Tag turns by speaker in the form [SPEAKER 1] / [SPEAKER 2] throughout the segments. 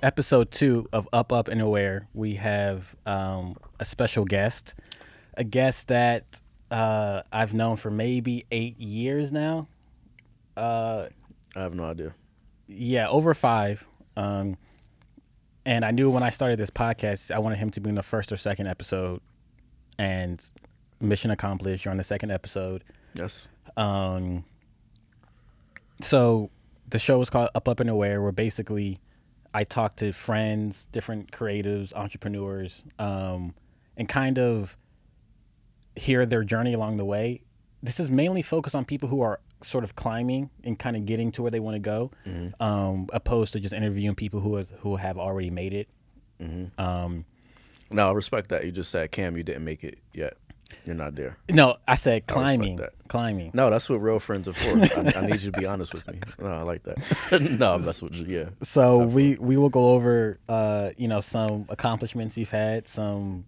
[SPEAKER 1] episode 2 of Up and Aware, we have a special guest, a guest that I've known for maybe 8 years now.
[SPEAKER 2] I have no idea.
[SPEAKER 1] Yeah, over 5. And I knew when I started this podcast, I wanted him to be in the first or second episode. And mission accomplished. You're on the second episode.
[SPEAKER 2] Yes.
[SPEAKER 1] So the show is called Up and Aware, where basically I talk to friends, different creatives, entrepreneurs, and kind of hear their journey along the way. This is mainly focused on people who are sort of climbing and kind of getting to where they want to go, opposed to just interviewing people who have already made it.
[SPEAKER 2] No, I respect that. You just said, Cam, you didn't make it yet. You're not there.
[SPEAKER 1] No, I said climbing.
[SPEAKER 2] That.
[SPEAKER 1] Climbing.
[SPEAKER 2] No, that's what real friends are for. I need you to be honest with me. No, I like that. No, that's what. Yeah.
[SPEAKER 1] So we will go over, some accomplishments you've had, some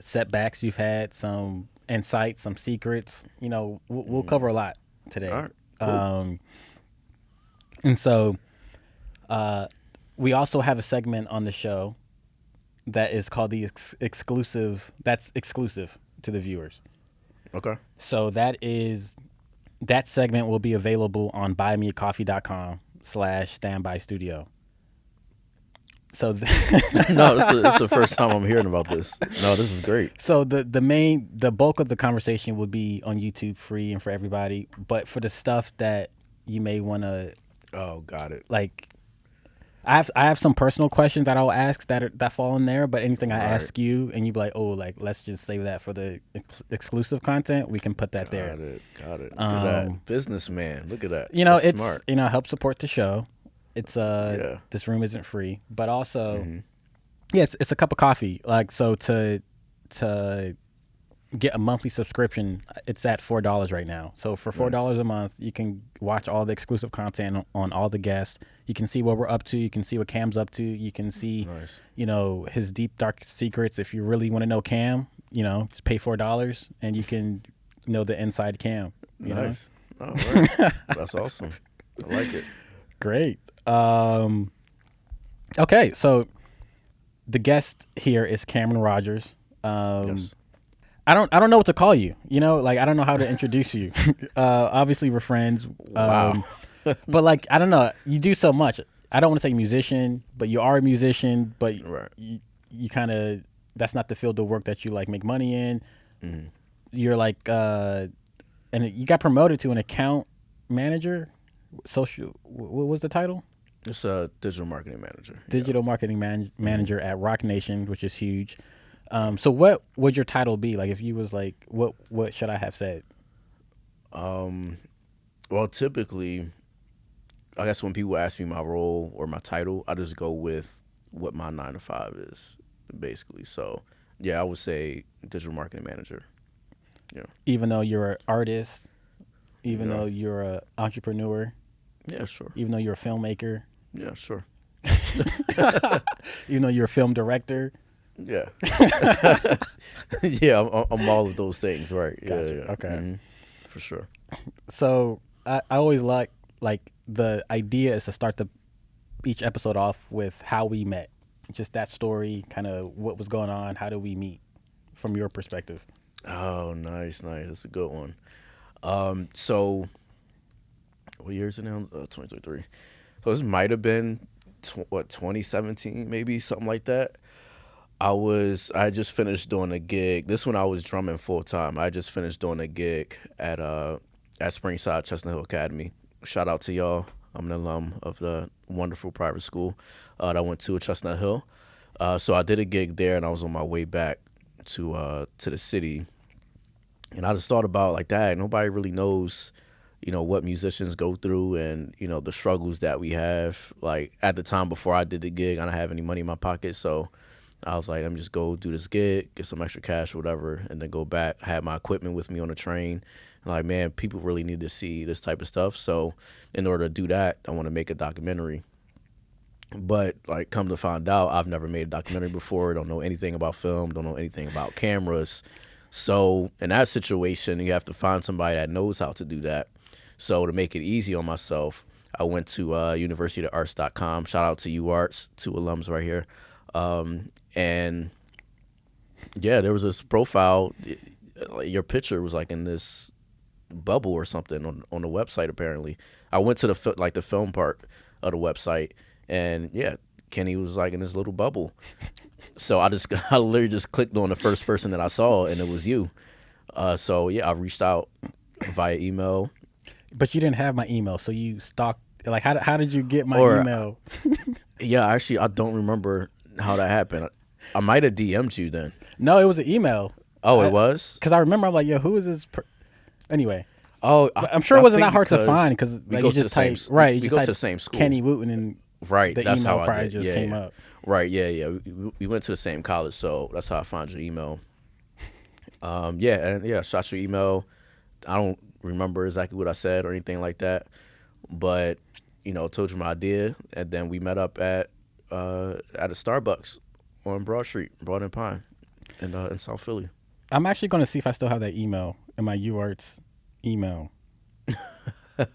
[SPEAKER 1] setbacks you've had, some insights, some secrets. We'll cover a lot today.
[SPEAKER 2] All right. Cool.
[SPEAKER 1] And so, we also have a segment on the show that is called the exclusive. That's exclusive to the viewers.
[SPEAKER 2] Okay.
[SPEAKER 1] So that segment will be available on buymeacoffee.com/STBY Studio. So
[SPEAKER 2] no, this is the first time I'm hearing about this. No, this is great.
[SPEAKER 1] So the bulk of the conversation will be on YouTube, free and for everybody. But for the stuff that you may want to,
[SPEAKER 2] got it.
[SPEAKER 1] Like, I have some personal questions that I'll ask that fall in there. But anything I ask you and you be like, let's just save that for the exclusive content. We can put that there.
[SPEAKER 2] Got it. Look at that businessman. Look at that.
[SPEAKER 1] It's
[SPEAKER 2] smart.
[SPEAKER 1] Help support the show. It's this room isn't free, but also, it's a cup of coffee. Like, so to get a monthly subscription, it's at $4 right now. So for $4 a month, you can watch all the exclusive content on all the guests. You can see what we're up to. You can see what Cam's up to. You can see, his deep dark secrets. If you really want to know Cam, just pay $4 and you can know the inside Cam.
[SPEAKER 2] Nice. All right. That's awesome. I like it.
[SPEAKER 1] Great. Okay, so the guest here is Cameron Rodgers.
[SPEAKER 2] Yes.
[SPEAKER 1] I don't know what to call you. I don't know how to introduce you. Obviously we're friends.
[SPEAKER 2] Wow.
[SPEAKER 1] But I don't know. You do so much. I don't want to say musician, but you are a musician. But you kind of, that's not the field of work that you make money in. Mm-hmm. You're and you got promoted to an account manager. What was the title?
[SPEAKER 2] It's a digital marketing manager.
[SPEAKER 1] Digital marketing manager at Rock Nation, which is huge. So what would your title be? If you was what should I have said?
[SPEAKER 2] Well, typically, I guess when people ask me my role or my title, I just go with what my 9 to 5 is, basically. So, yeah, I would say digital marketing manager. Yeah.
[SPEAKER 1] Even though you're an artist, even though you're an entrepreneur.
[SPEAKER 2] Yeah, sure.
[SPEAKER 1] Even though you're a filmmaker.
[SPEAKER 2] Yeah, sure.
[SPEAKER 1] Even though you're a film director.
[SPEAKER 2] Yeah. Yeah, I'm all of those things, right?
[SPEAKER 1] Gotcha.
[SPEAKER 2] Yeah.
[SPEAKER 1] Okay.
[SPEAKER 2] Mm-hmm. For sure.
[SPEAKER 1] So I always like the idea is to start each episode off with how we met. Just that story, kind of what was going on, how did we meet from your perspective?
[SPEAKER 2] Oh, nice. That's a good one. So what year is it now? 2023. So this might have been 2017, maybe something like that. I just finished doing a gig. This one I was drumming full time. I just finished doing a gig at Springside Chestnut Hill Academy. Shout out to y'all. I'm an alum of the wonderful private school that I went to at Chestnut Hill. So I did a gig there, and I was on my way back to the city. And I just thought about that. Nobody really knows, what musicians go through and, the struggles that we have. At the time before I did the gig, I didn't have any money in my pocket. So I was like, let me just go do this gig, get some extra cash or whatever, and then go back. I had my equipment with me on the train. And man, people really need to see this type of stuff. So in order to do that, I want to make a documentary. But come to find out, I've never made a documentary before. Don't know anything about film. Don't know anything about cameras. So in that situation, you have to find somebody that knows how to do that. So to make it easy on myself, I went to universityarts.com. Shout out to UArts, 2 alums right here. And yeah, there was this profile. Like your picture was like in this bubble or something on the website. Apparently, I went to the film part of the website, and yeah, Kenny was like in this little bubble. So I literally just clicked on the first person that I saw, and it was you. So yeah, I reached out via email.
[SPEAKER 1] But you didn't have my email, so you stalked. Like, how did you get my email?
[SPEAKER 2] Yeah, actually, I don't remember how that happened. I might have DM'd you then.
[SPEAKER 1] No, it was an email.
[SPEAKER 2] Oh, it was?
[SPEAKER 1] Because I remember I'm like, yo, who is this? Anyway.
[SPEAKER 2] Oh,
[SPEAKER 1] I'm sure it wasn't that hard to find because
[SPEAKER 2] like,
[SPEAKER 1] you just type right.
[SPEAKER 2] We go to the same school.
[SPEAKER 1] Kenny Wooten and
[SPEAKER 2] right.
[SPEAKER 1] The
[SPEAKER 2] That's
[SPEAKER 1] email
[SPEAKER 2] how I
[SPEAKER 1] probably
[SPEAKER 2] did.
[SPEAKER 1] just came up.
[SPEAKER 2] Right. Yeah. We went to the same college, so that's how I found your email. Yeah, shot your email. I don't remember exactly what I said or anything like that, but told you my idea, and then we met up at a Starbucks on Broad Street, Broad and Pine, in South Philly.
[SPEAKER 1] I'm actually going to see if I still have that email in my UArts email.
[SPEAKER 2] Yeah,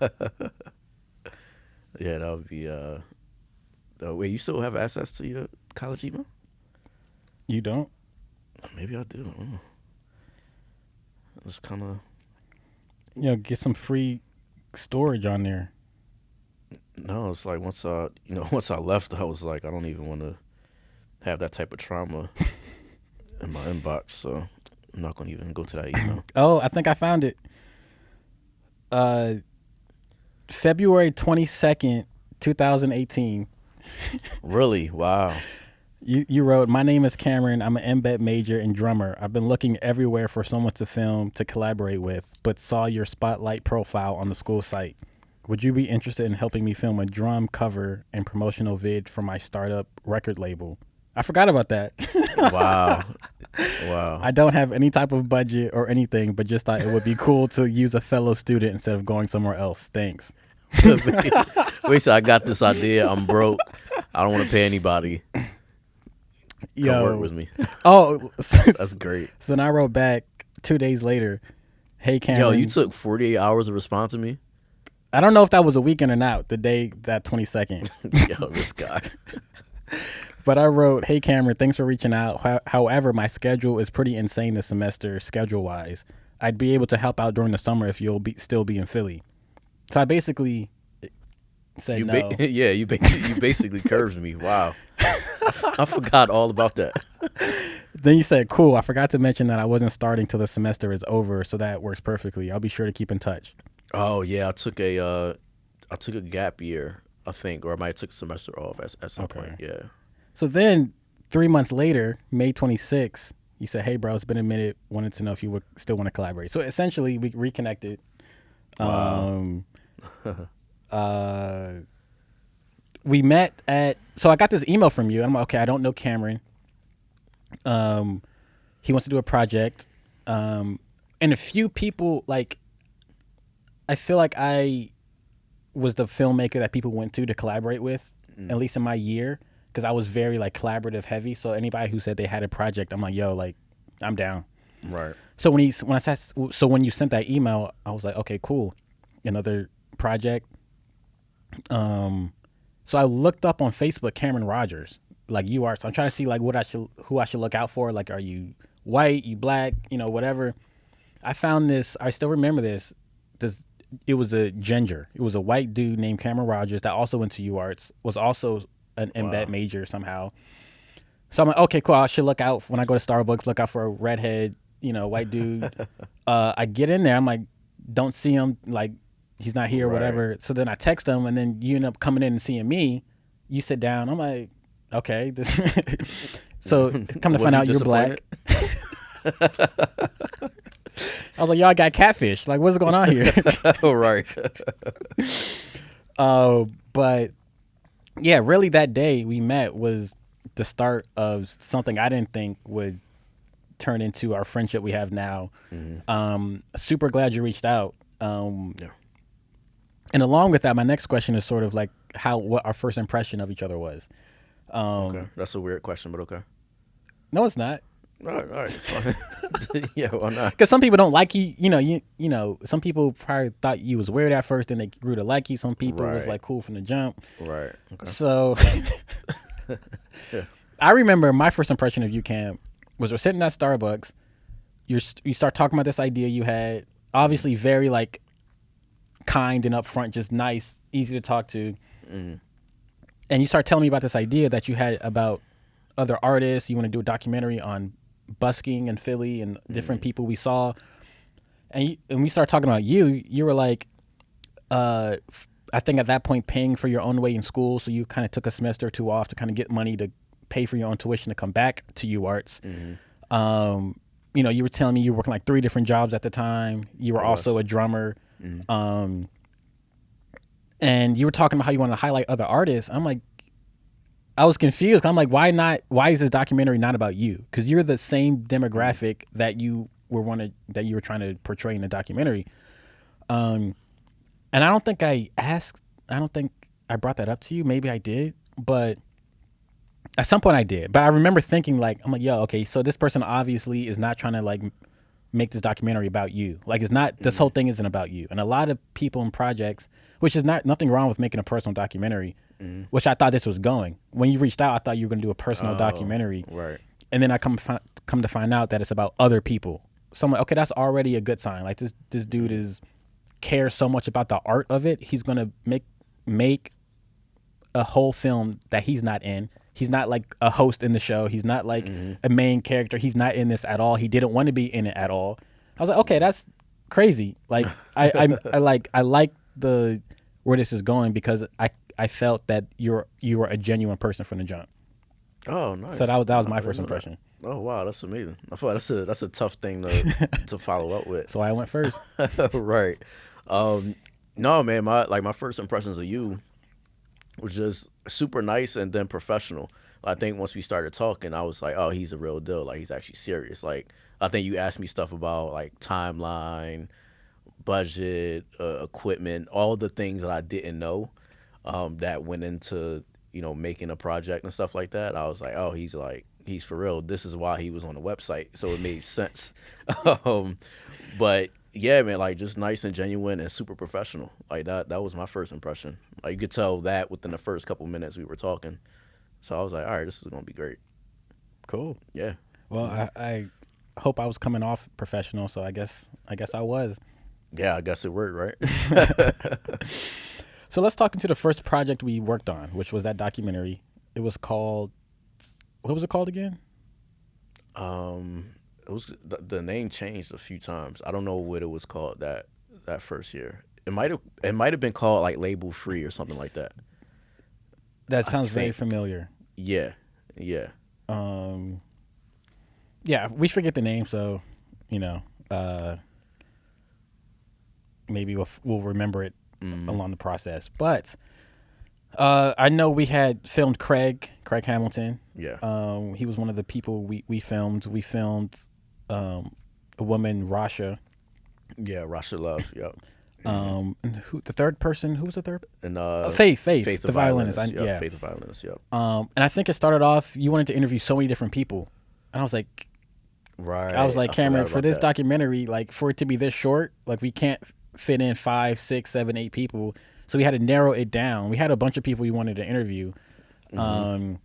[SPEAKER 2] that would be. Wait, you still have access to your college email?
[SPEAKER 1] You don't?
[SPEAKER 2] Maybe I do. It's kind of.
[SPEAKER 1] Get some free storage on there.
[SPEAKER 2] No, it's like once I left, I was like, I don't even want to have that type of trauma in my inbox, so I'm not gonna even go to that email.
[SPEAKER 1] Oh, I think I found it. February 22nd, 2018.
[SPEAKER 2] Really? Wow.
[SPEAKER 1] You wrote, my name is Cameron. I'm an embed major and drummer. I've been looking everywhere for someone to film to collaborate with, but saw your spotlight profile on the school site. Would you be interested in helping me film a drum cover and promotional vid for my startup record label? I forgot about that.
[SPEAKER 2] Wow.
[SPEAKER 1] I don't have any type of budget or anything, but just thought it would be cool to use a fellow student instead of going somewhere else. Thanks.
[SPEAKER 2] Wait, so I got this idea. I'm broke. I don't want to pay anybody. Come work with me.
[SPEAKER 1] Oh,
[SPEAKER 2] that's great.
[SPEAKER 1] So then I wrote back 2 days later, hey, Cameron.
[SPEAKER 2] Yo, you took 48 hours to respond to me?
[SPEAKER 1] I don't know if that was a weekend or not, the day, that 22nd.
[SPEAKER 2] Yo, this guy.
[SPEAKER 1] But I wrote, hey, Cameron, thanks for reaching out. However, my schedule is pretty insane this semester, schedule-wise. I'd be able to help out during the summer if you'll still be in Philly. So I basically said no.
[SPEAKER 2] You basically curved me. Wow. I forgot all about that.
[SPEAKER 1] Then you said, cool, I forgot to mention that I wasn't starting till the semester is over, so that works perfectly. I'll be sure to keep in touch.
[SPEAKER 2] Oh, yeah, I took a gap year, I think, or I might have took a semester off at some point, yeah.
[SPEAKER 1] So then 3 months later, May 26th, you said, hey, bro, it's been a minute, wanted to know if you would still want to collaborate. So essentially, we reconnected.
[SPEAKER 2] Wow.
[SPEAKER 1] We met so I got this email from you. I'm like, okay, I don't know Cameron. He wants to do a project. And a few people, like, I feel like I was the filmmaker that people went to collaborate with, at least in my year, because I was very, like, collaborative heavy. So anybody who said they had a project, I'm like, yo, like, I'm down.
[SPEAKER 2] Right.
[SPEAKER 1] So when you sent that email, I was like, okay, cool. Another project. So I looked up on Facebook Cameron Rodgers, like UArts. I'm trying to see like who I should look out for. Like, are you white? You black? Whatever. I found this. I still remember this. It was a ginger. It was a white dude named Cameron Rodgers that also went to UArts. Was also an embed major somehow. So I'm like, okay, cool. I should look out when I go to Starbucks. Look out for a redhead, white dude. I get in there. I'm like, don't see him. Like, he's not here or whatever. So then I text him, and then you end up coming in and seeing me. You sit down. I'm like, okay. This. So come to find out you're black. I was like, yo, I got catfish. Like, what's going on here?
[SPEAKER 2] Oh, right.
[SPEAKER 1] But yeah, really that day we met was the start of something I didn't think would turn into our friendship we have now. Mm-hmm. Super glad you reached out. Yeah. And along with that, my next question is sort of like what our first impression of each other was.
[SPEAKER 2] Okay. That's a weird question, but okay.
[SPEAKER 1] No, it's not.
[SPEAKER 2] All right, it's fine. Yeah, why not?
[SPEAKER 1] Because some people don't like you. You know. Some people probably thought you was weird at first, and they grew to like you. Some people was
[SPEAKER 2] Right.
[SPEAKER 1] like cool from the jump.
[SPEAKER 2] Right. Okay.
[SPEAKER 1] So
[SPEAKER 2] Yeah.
[SPEAKER 1] I remember my first impression of you, Cam, was we're sitting at Starbucks. You start talking about this idea you had. Obviously, very like kind and upfront, just nice, easy to talk to.
[SPEAKER 2] Mm.
[SPEAKER 1] And you start telling me about this idea that you had about other artists. You want to do a documentary on busking in Philly and different people we saw. And we started talking about you. You were like, I think at that point paying for your own way in school. So you kind of took a semester or two off to kind of get money to pay for your own tuition to come back to UArts.
[SPEAKER 2] Mm-hmm.
[SPEAKER 1] You know, you were telling me you were working like 3 different jobs at the time. You were also a drummer.
[SPEAKER 2] Mm-hmm.
[SPEAKER 1] And you were talking about how you want to highlight other artists. I'm like, I was confused. I'm like, why not? Why is this documentary not about you? Because you're the same demographic that you were trying to portray in the documentary. And I don't think I asked. I don't think I brought that up to you. Maybe I did, but at some point I did. But I remember thinking like, I'm like, yo, okay, so this person obviously is not trying to like make this documentary about you. Like, it's not. This whole thing isn't about you. And a lot of people in projects, which is nothing wrong with making a personal documentary. Which I thought this was going. When you reached out, I thought you were going to do a personal documentary.
[SPEAKER 2] Right.
[SPEAKER 1] And then I come to find out that it's about other people. So I'm like, okay, that's already a good sign. Like this dude cares so much about the art of it. He's going to make a whole film that he's not in. He's not like a host in the show. He's not like a main character. He's not in this at all. He didn't want to be in it at all. I was like, okay, that's crazy. Like I like the where this is going because I felt that you were a genuine person from the jump.
[SPEAKER 2] Oh, nice.
[SPEAKER 1] So that was my first impression.
[SPEAKER 2] Oh, wow, that's amazing. I feel like that's a tough thing to follow up with.
[SPEAKER 1] So I went first.
[SPEAKER 2] Right. No, man, my first impressions of you was just super nice and then professional. I think once we started talking, I was like, oh, he's a real deal. Like, he's actually serious. Like, I think you asked me stuff about like timeline, budget, equipment, all the things that I didn't know. That went into making a project and stuff like that. I was like, oh, he's for real. This is why he was on the website, so it made sense. But yeah, man, like just nice and genuine and super professional. Like that was my first impression. Like you could tell that within the first couple minutes we were talking. So I was like, all right, this is gonna be great.
[SPEAKER 1] Cool.
[SPEAKER 2] Yeah.
[SPEAKER 1] Well, I hope I was coming off professional, so I guess I was.
[SPEAKER 2] Yeah, I guess it worked, right?
[SPEAKER 1] So let's talk into the first project we worked on, which was that documentary. It was called, what was it called again?
[SPEAKER 2] It was the name changed a few times. I don't know what it was called that first year. It might have been called like Label Free or something like that.
[SPEAKER 1] That sounds very familiar.
[SPEAKER 2] Yeah. Yeah.
[SPEAKER 1] Yeah, we forget the name, so maybe we'll remember it along the process. But I know we had filmed Craig Hamilton.
[SPEAKER 2] Yeah.
[SPEAKER 1] He was one of the people we filmed. We filmed a woman, Rasha.
[SPEAKER 2] Yeah, Rasha Love. Yep.
[SPEAKER 1] And the third person? Who was the third?
[SPEAKER 2] And
[SPEAKER 1] Faith,
[SPEAKER 2] the violinist.
[SPEAKER 1] Yeah,
[SPEAKER 2] Faith the violinist. Yep.
[SPEAKER 1] And I think it started off. You wanted to interview so many different people, and I was like,
[SPEAKER 2] right.
[SPEAKER 1] I was like, Cameron, for this documentary, like for it to be this short, like we can't fit in 5, 6, 7, 8 people. So we had to narrow it down. We had a bunch of people we wanted to interview. And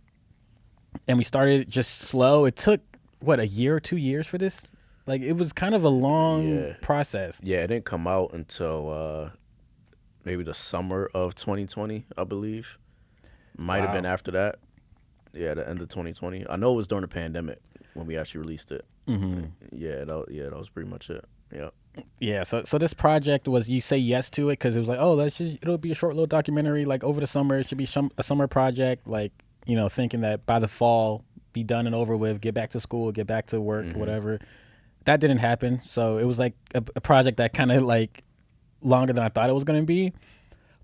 [SPEAKER 1] we started just slow. It took, a year or 2 years for this? Like, it was kind of a long process.
[SPEAKER 2] Yeah, it didn't come out until maybe the summer of 2020, I believe. Might have been after that. Yeah, the end of 2020. I know it was during the pandemic when we actually released it. Yeah, that was pretty much it. Yeah.
[SPEAKER 1] Yeah, so this project was, you say yes to it because it was like, oh, it'll be a short little documentary, like over the summer. It should be a summer project, like, thinking that by the fall, be done and over with, get back to school, get back to work, whatever. That didn't happen. So it was like a project that kind of like longer than I thought it was going to be.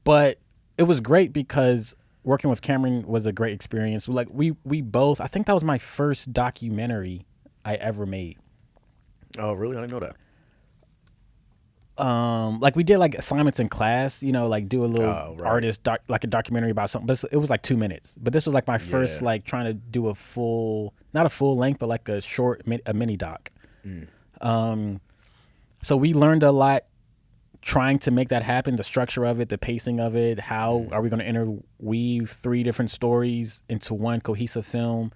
[SPEAKER 1] But it was great because working with Cameron was a great experience. Like we both, I think that was my first documentary I ever made.
[SPEAKER 2] Oh, really? I didn't know that.
[SPEAKER 1] like we did like assignments in class, like do a little
[SPEAKER 2] Oh, right.
[SPEAKER 1] artist like a documentary about something, but it was like 2 minutes. But this was like my first
[SPEAKER 2] Yeah.
[SPEAKER 1] like trying to do a full, not a full length, but like a short, a mini doc.
[SPEAKER 2] Mm.
[SPEAKER 1] So we learned a lot trying to make that happen, the structure of it, the pacing of it, how are we going to interweave 3 different stories into one cohesive film.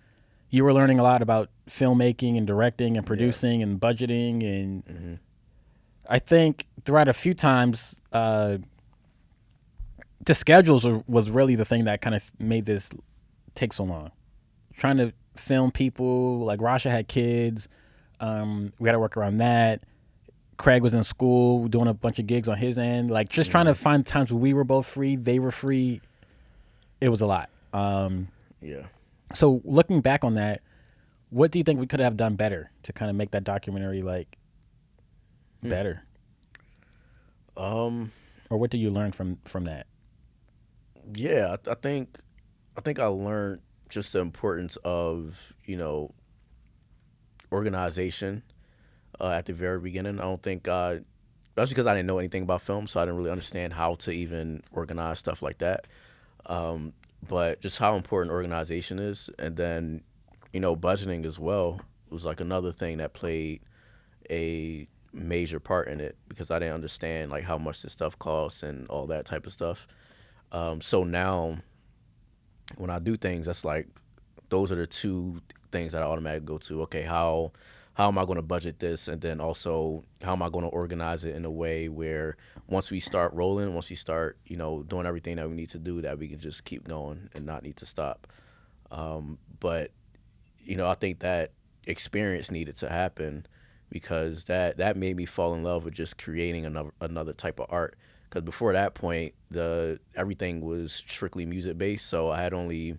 [SPEAKER 1] You were learning a lot about filmmaking and directing and producing and budgeting, and I think throughout a few times, the schedules was really the thing that kind of made this take so long. Trying to film people, like Rasha had kids, we had to work around that. Craig was in school doing a bunch of gigs on his end, like just trying to find times where we were both free, they were free. It was a lot.
[SPEAKER 2] Yeah.
[SPEAKER 1] So looking back on that, what do you think we could have done better to kind of make that documentary like better?
[SPEAKER 2] Um.
[SPEAKER 1] Or what do you learn from that?
[SPEAKER 2] Yeah. I think I learned just the importance of organization at the very beginning. I don't think that's because I didn't know anything about film, so I didn't really understand how to even organize stuff like that. But just how important organization is, and then budgeting as well was like another thing that played a major part in it because I didn't understand like how much this stuff costs and all that type of stuff. So now when I do things, that's like those are the 2 things that I automatically go to. Okay, how am I going to budget this, and then also how am I going to organize it in a way where once we start rolling, once we start doing everything that we need to do, that we can just keep going and not need to stop. But I think that experience needed to happen because that made me fall in love with just creating another type of art. Because before that point, everything was strictly music based, so I had only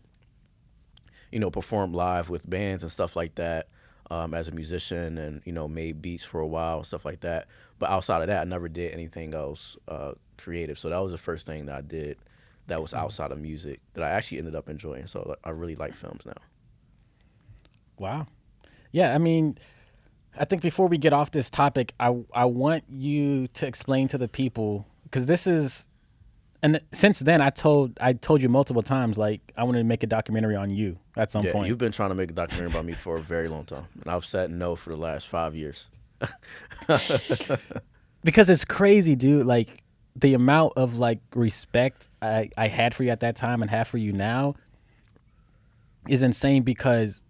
[SPEAKER 2] performed live with bands and stuff like that as a musician, and made beats for a while and stuff like that. But outside of that, I never did anything else creative. So that was the first thing that I did that was outside of music that I actually ended up enjoying. So I really like films now.
[SPEAKER 1] Wow. Yeah, I mean, I think before we get off this topic, I want you to explain to the people, because this is, and since then I told you multiple times, like I wanted to make a documentary on you at some point.
[SPEAKER 2] You've been trying to make a documentary about me for a very long time, and I've said no for the last 5 years.
[SPEAKER 1] Because it's crazy, dude. Like the amount of like respect I had for you at that time and have for you now is insane because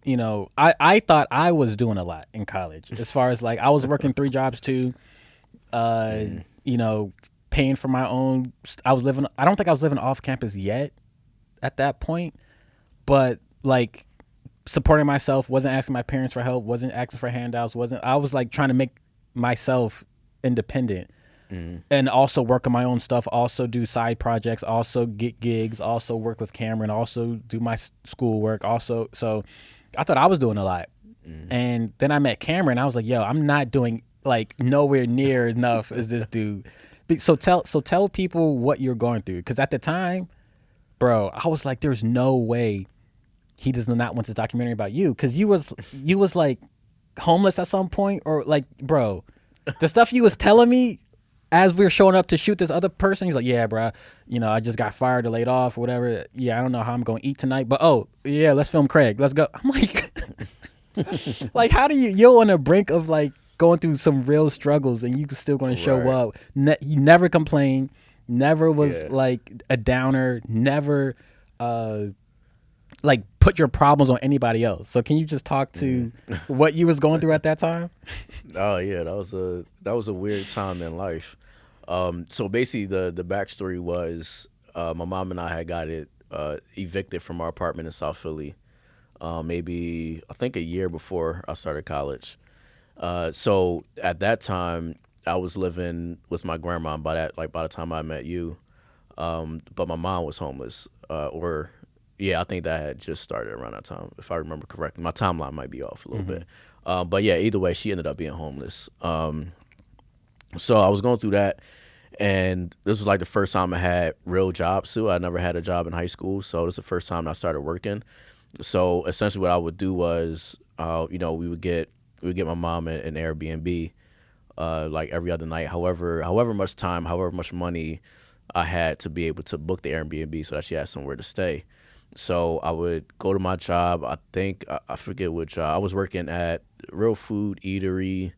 [SPEAKER 1] I thought I was doing a lot in college as far as like I was working 3 jobs too, paying for my own. I don't think I was living off campus yet at that point, but like supporting myself, wasn't asking my parents for help, wasn't asking for handouts, I was like trying to make myself independent. And also work on my own stuff, also do side projects, also get gigs, also work with Cameron, also do my schoolwork, also. So I thought I was doing a lot. And then I met Cameron. I was like, yo, I'm not doing like nowhere near enough as this dude. So tell people what you're going through. Because at the time, bro, I was like, there's no way he does not want this documentary about you. Because you was like homeless at some point, or like, bro, the stuff you was telling me as we were showing up to shoot this other person, he's like, yeah, bro, I just got fired or laid off or whatever. Yeah, I don't know how I'm going to eat tonight, but oh, yeah, let's film Craig. Let's go. I'm like, like, how do you're on the brink of like going through some real struggles and you still going to show up. You never complain, never was like a downer, never like put your problems on anybody else. So can you just talk to what you was going through at that time?
[SPEAKER 2] Oh yeah, that was a weird time in life. So basically the backstory was my mom and I had got evicted from our apartment in South Philly, maybe I think a year before I started college. So at that time I was living with my grandma by the time I met you. But my mom was homeless, I think that had just started around that time, if I remember correctly. My timeline might be off a little bit. But yeah, either way, she ended up being homeless. So I was going through that, and this was like the first time I had real jobs too. I never had a job in high school, so this is the first time I started working. So essentially what I would do was, we would get my mom an Airbnb like every other night. However much time, however much money I had to be able to book the Airbnb so that she had somewhere to stay. So I would go to my job. I forget what job. I was working at Real Food Eatery.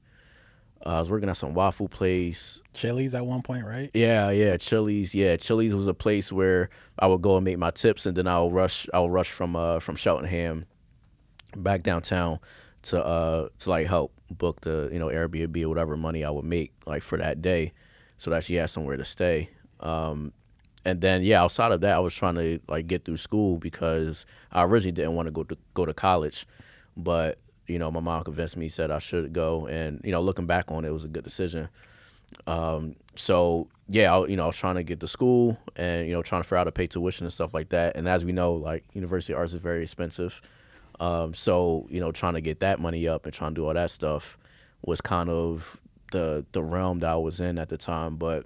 [SPEAKER 2] I was working at some waffle place.
[SPEAKER 1] Chili's at one point, right?
[SPEAKER 2] Yeah, Chili's. Yeah, Chili's was a place where I would go and make my tips, and then I'll rush from Cheltenham back downtown to like help book the Airbnb or whatever money I would make like for that day, so that she had somewhere to stay. And then outside of that, I was trying to like get through school because I originally didn't want to go to college, but my mom convinced me, said I should go, and looking back on it, it was a good decision. So I was trying to get to school and trying to figure out how to pay tuition and stuff like that. And as we know, like University of Arts is very expensive. So trying to get that money up and trying to do all that stuff was kind of the realm that I was in at the time. But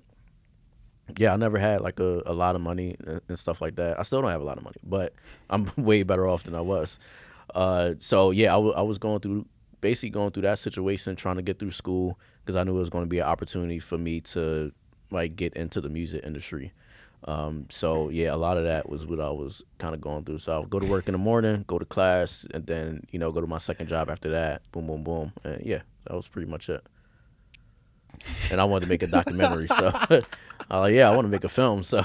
[SPEAKER 2] I never had like a lot of money and stuff like that. I still don't have a lot of money, but I'm way better off than I was. I was going through that situation, trying to get through school because I knew it was going to be an opportunity for me to like get into the music industry. A lot of that was what I was kind of going through. So I would go to work in the morning, go to class, and then go to my second job after that. Boom, boom, boom, and that was pretty much it. And I wanted to make a documentary, so I want to make a film, so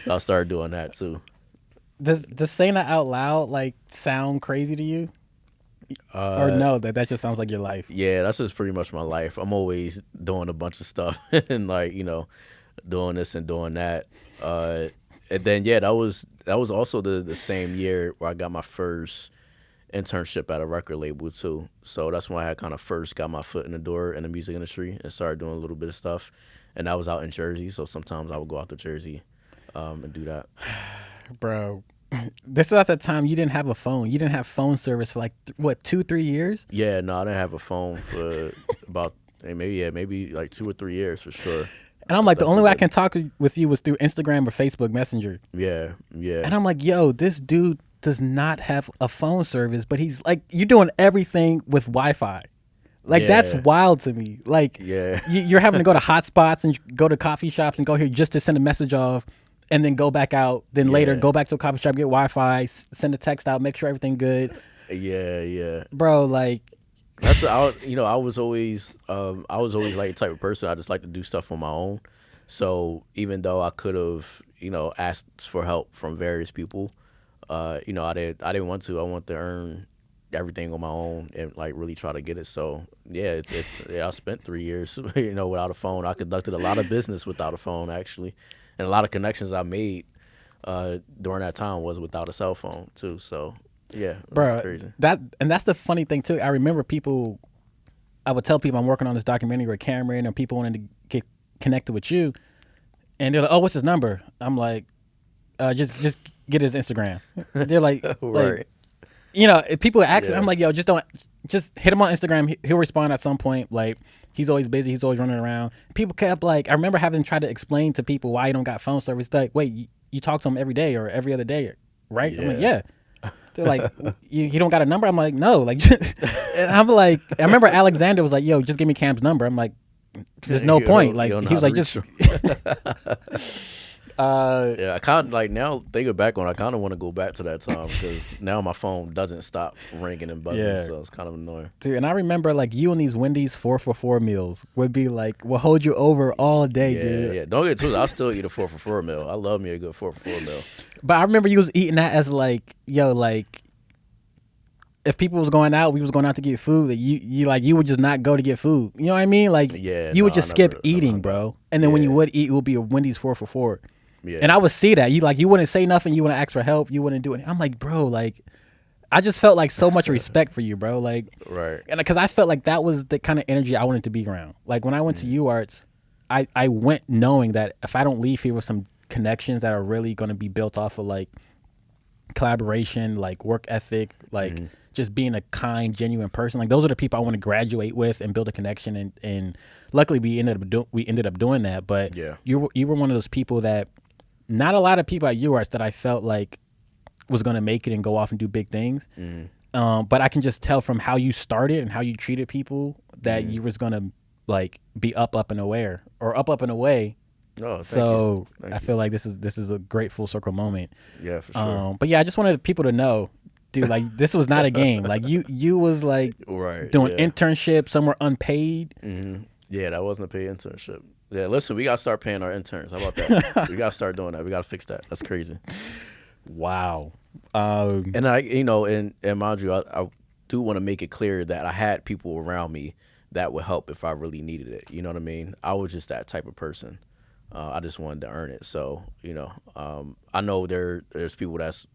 [SPEAKER 2] I started doing that too.
[SPEAKER 1] Does saying that out loud like sound crazy to you? Or no, that just sounds like your life?
[SPEAKER 2] Yeah, that's just pretty much my life. I'm always doing a bunch of stuff and like doing this and doing that. And then that was also the same year where I got my first internship at a record label too. So that's when I had kind of first got my foot in the door in the music industry and started doing a little bit of stuff. And I was out in Jersey, so sometimes I would go out to Jersey and do that.
[SPEAKER 1] Bro, this was at the time you didn't have a phone. You didn't have phone service for like 2-3 years?
[SPEAKER 2] Yeah, no, I didn't have a phone for about maybe like 2 or 3 years for sure.
[SPEAKER 1] And I'm like, the only way I can talk with you was through Instagram or Facebook Messenger.
[SPEAKER 2] Yeah.
[SPEAKER 1] And I'm like, yo, this dude does not have a phone service, but he's like, you're doing everything with Wi-Fi. Like, that's wild to me. Like, you're having to go to hotspots and go to coffee shops and go here just to send a message off and then go back out. Then later go back to a coffee shop, get Wi-Fi, send a text out, make sure everything good.
[SPEAKER 2] Yeah.
[SPEAKER 1] Bro, like...
[SPEAKER 2] That's I was always like the type of person I just like to do stuff on my own. So even though I could have asked for help from various people, I didn't want to. I wanted to earn everything on my own and like really try to get it. So I spent 3 years without a phone. I conducted a lot of business without a phone actually, and a lot of connections I made during that time was without a cell phone too. So. Yeah,
[SPEAKER 1] bro,
[SPEAKER 2] crazy.
[SPEAKER 1] That's the funny thing too. I remember I would tell people I'm working on this documentary with Cameron, or people wanted to get connected with you, and they're like, "Oh, what's his number?" I'm like, "Just get his Instagram." They're like,
[SPEAKER 2] right.
[SPEAKER 1] If people ask me, I'm like, "Yo, just hit him on Instagram. He'll respond at some point." Like, he's always busy. He's always running around. People kept like, I remember having to try to explain to people why you don't got phone service. They're like, wait, you talk to him every day or every other day, right?
[SPEAKER 2] Yeah.
[SPEAKER 1] I'm like, yeah. They're like, you don't got a number? I'm like, no. Like, and I'm like, I remember Alexander was like, yo, just give me Cam's number. I'm like, there's no point. Like, he was like, just.
[SPEAKER 2] I kind of like now thinking back on it, I kind of want to go back to that time because now my phone doesn't stop ringing and buzzing, so it's kind of annoying.
[SPEAKER 1] Dude, and I remember like you and these Wendy's 4-for-4 meals would be like, we'll hold you over all day, dude.
[SPEAKER 2] Yeah, don't get too. I'll still eat a 4-for-4 meal. I love me a good 4-for-4 meal.
[SPEAKER 1] But I remember you was eating that as like, yo, like if people was going out, we was going out to get food. That you would just not go to get food. You know what I mean? Like, you would just skip eating, bro. And then when you would eat, it would be a Wendy's 4-for-4. Yeah. And I would see that you wouldn't say nothing. You wouldn't ask for help. You wouldn't do it. I'm like, bro, like, I just felt like so much respect for you, bro. Like,
[SPEAKER 2] right.
[SPEAKER 1] And because I felt like that was the kind of energy I wanted to be around. Like when I went to UArts, I went knowing that if I don't leave here with some connections that are really going to be built off of like collaboration, like work ethic, like just being a kind, genuine person. Like those are the people I want to graduate with and build a connection. And luckily we ended up doing that. But you were one of those people that not a lot of people at UArts that I felt like was going to make it and go off and do big things. But I can just tell from how you started and how you treated people that you was going to like be up and aware or up and away.
[SPEAKER 2] Oh, thank
[SPEAKER 1] So
[SPEAKER 2] you. Thank
[SPEAKER 1] I
[SPEAKER 2] you.
[SPEAKER 1] feel like this is a great full circle moment.
[SPEAKER 2] Yeah, for sure.
[SPEAKER 1] But yeah, I just wanted people to know, dude, like this was not a game. Like you was like
[SPEAKER 2] Right.
[SPEAKER 1] doing
[SPEAKER 2] Yeah.
[SPEAKER 1] internships somewhere unpaid.
[SPEAKER 2] Yeah, that wasn't a paid internship. Yeah, listen, we gotta start paying our interns. How about that? We gotta start doing that. We gotta fix that. That's crazy.
[SPEAKER 1] Wow.
[SPEAKER 2] And and mind you, I do want to make it clear that I had people around me that would help if I really needed it. You know what I mean? I was just that type of person. I just wanted to earn it. So I know there's people that's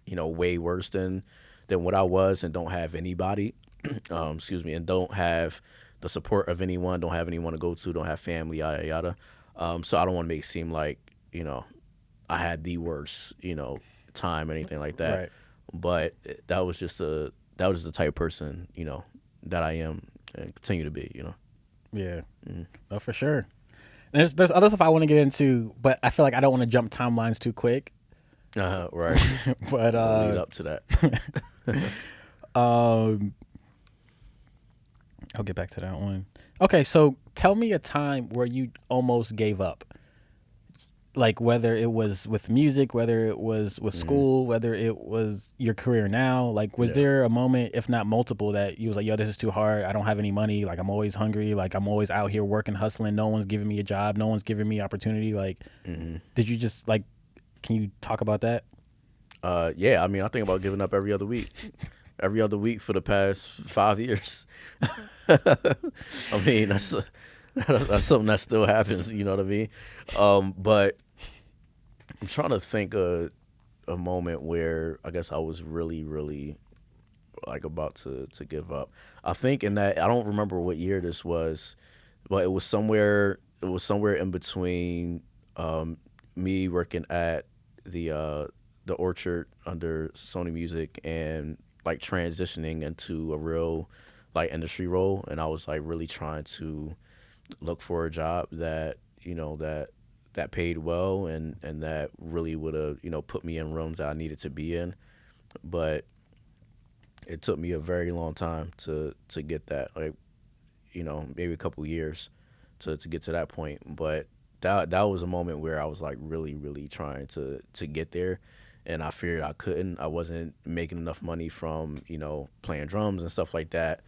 [SPEAKER 2] way worse than what I was and don't have anybody. Excuse me, and don't have the support of anyone. Don't have anyone to go to. Don't have family. Yada yada. So I don't want to make it seem like I had the worst time or anything like that.
[SPEAKER 1] Right.
[SPEAKER 2] But that was just the type of person that I am and continue to be.
[SPEAKER 1] Yeah. Oh, for sure. And there's other stuff I want to get into, but I feel like I don't want to jump timelines too quick.
[SPEAKER 2] Right.
[SPEAKER 1] But
[SPEAKER 2] We'll lead up to that.
[SPEAKER 1] I'll get back to that one. Okay, so tell me a time where you almost gave up. Like whether it was with music, whether it was with school, whether it was your career now. Like was there a moment, if not multiple, that you was like, yo, this is too hard. I don't have any money. Like I'm always hungry. Like I'm always out here working, hustling. No one's giving me a job. No one's giving me opportunity. Like, did you just like, can you talk about that?
[SPEAKER 2] Yeah, I mean, I think about giving up every other week. Every other week for the past 5 years. I mean, that's something that still happens. You know what I mean? But I'm trying to think of a moment where I guess I was really, really like about to give up. I think in that I don't remember what year this was, but it was somewhere in between me working at the Orchard under Sony Music and like transitioning into a real like industry role, and I was like really trying to look for a job that that paid well and that really would have put me in rooms that I needed to be in, but it took me a very long time to get that, like maybe a couple years to get to that point, but that was a moment where I was like really, really trying to get there. And I feared I couldn't. I wasn't making enough money from, playing drums and stuff like that.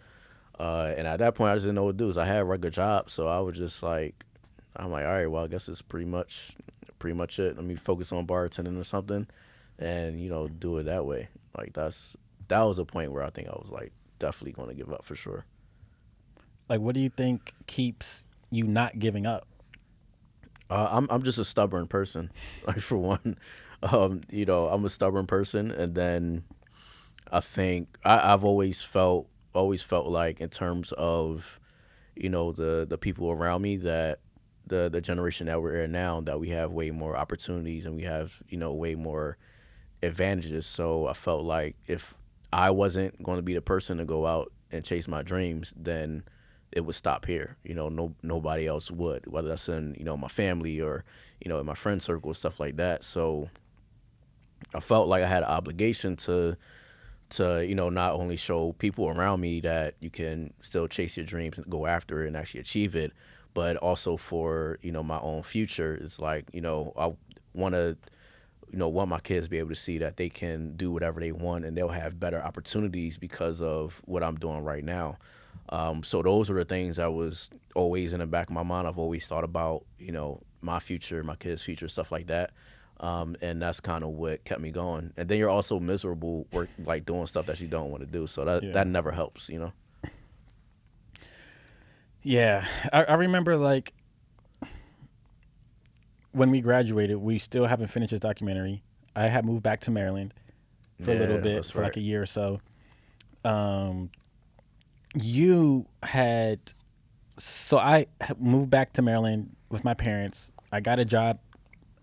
[SPEAKER 2] And at that point, I just didn't know what to do. So I had a regular job. So I was just like, I'm like, all right, well, I guess it's pretty much it. Let me focus on bartending or something and, do it that way. Like that was a point where I think I was like definitely going to give up for sure.
[SPEAKER 1] Like, what do you think keeps you not giving up?
[SPEAKER 2] I'm just a stubborn person, like for one. I'm a stubborn person, and then I think I've always felt like in terms of the people around me that the generation that we're in now, that we have way more opportunities and we have way more advantages. So I felt like if I wasn't going to be the person to go out and chase my dreams, then it would stop here. Nobody else would, whether that's in my family or in my friend circle, stuff like that. So I felt like I had an obligation to not only show people around me that you can still chase your dreams and go after it and actually achieve it, but also for my own future. It's like I want to want my kids to be able to see that they can do whatever they want and they'll have better opportunities because of what I'm doing right now. So those are the things that was always in the back of my mind. I've always thought about my future, my kids' future, stuff like that. And that's kind of what kept me going. And then you're also miserable like doing stuff that you don't want to do. So that never helps,
[SPEAKER 1] Yeah. I remember like when we graduated, we still haven't finished this documentary. I had moved back to Maryland for a little bit, for like a year or so. So I moved back to Maryland with my parents. I got a job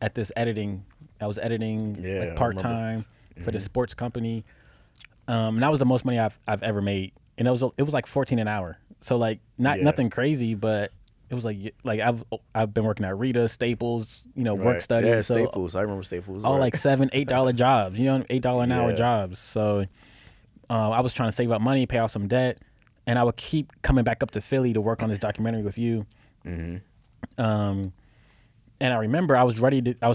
[SPEAKER 1] at this editing. I was editing like part-time for the sports company. And that was the most money I've ever made. And it was like $14 an hour. So like nothing crazy, but it was like I've been working at Rita, Staples, work study.
[SPEAKER 2] Yeah,
[SPEAKER 1] so
[SPEAKER 2] Staples. I remember Staples.
[SPEAKER 1] all like $7, $8 jobs, $8 an hour jobs. So I was trying to save up money, pay off some debt. and I would keep coming back up to Philly to work on this documentary with you.
[SPEAKER 2] Mm-hmm.
[SPEAKER 1] And I remember I was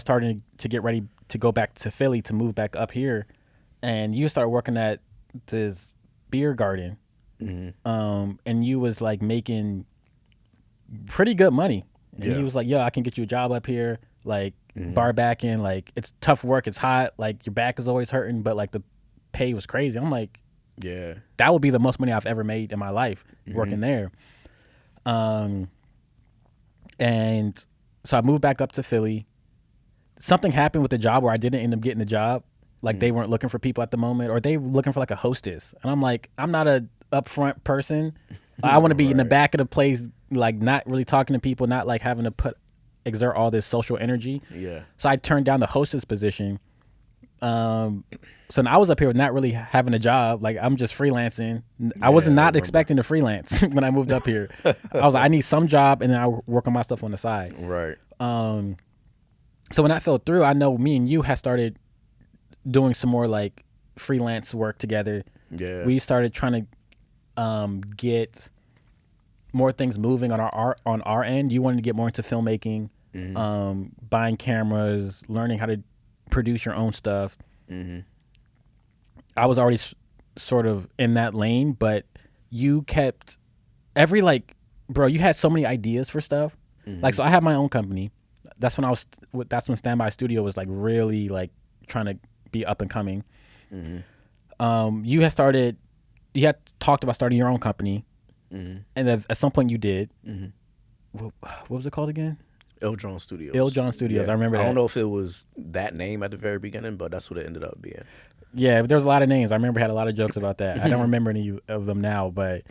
[SPEAKER 1] starting to get ready to go back to Philly to move back up here, and you started working at this beer garden, and you was like making pretty good money. And he was like, "Yo, I can get you a job up here, like bar backing. Like it's tough work, it's hot, like your back is always hurting, but like the pay was crazy." I'm like,
[SPEAKER 2] "Yeah,
[SPEAKER 1] that would be the most money I've ever made in my life working there." And so I moved back up to Philly. Something happened with the job where I didn't end up getting the job. Like they weren't looking for people at the moment, or they were looking for like a hostess. And I'm like, I'm not a upfront person. I want to be in the back of the place, like not really talking to people, not like having to exert all this social energy.
[SPEAKER 2] Yeah.
[SPEAKER 1] So I turned down the hostess position. So now I was up here not really having a job. Like I'm just freelancing. I was not expecting to freelance when I moved up here. I was like, I need some job, and then I work on my stuff on the side.
[SPEAKER 2] Right.
[SPEAKER 1] So when that fell through, I know me and you had started doing some more like freelance work together.
[SPEAKER 2] Yeah.
[SPEAKER 1] We started trying to get more things moving on our end. You wanted to get more into filmmaking, buying cameras, learning how to produce your own stuff. I was already sort of in that lane, but you kept you had so many ideas for stuff. Like, so I had my own company. That's when STBY Studio was like really like trying to be up and coming. You had talked about starting your own company, and then at some point you did. What was it called again?
[SPEAKER 2] John Studios.
[SPEAKER 1] John Studios. Yeah. I remember that.
[SPEAKER 2] I don't know if it was that name at the very beginning, but that's what it ended up being.
[SPEAKER 1] Yeah, there was a lot of names. I remember had a lot of jokes about that. I don't remember any of them now, but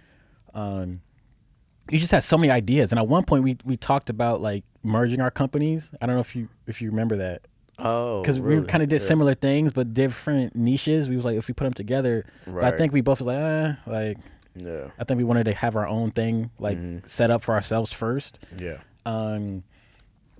[SPEAKER 1] you just had so many ideas. And at one point we talked about like merging our companies. I don't know if you remember that.
[SPEAKER 2] Oh,
[SPEAKER 1] because
[SPEAKER 2] really?
[SPEAKER 1] we kind of did similar things but different niches. We was like, if we put them together,
[SPEAKER 2] right.
[SPEAKER 1] But I think we both was like,
[SPEAKER 2] yeah.
[SPEAKER 1] I think we wanted to have our own thing like set up for ourselves first.
[SPEAKER 2] Yeah.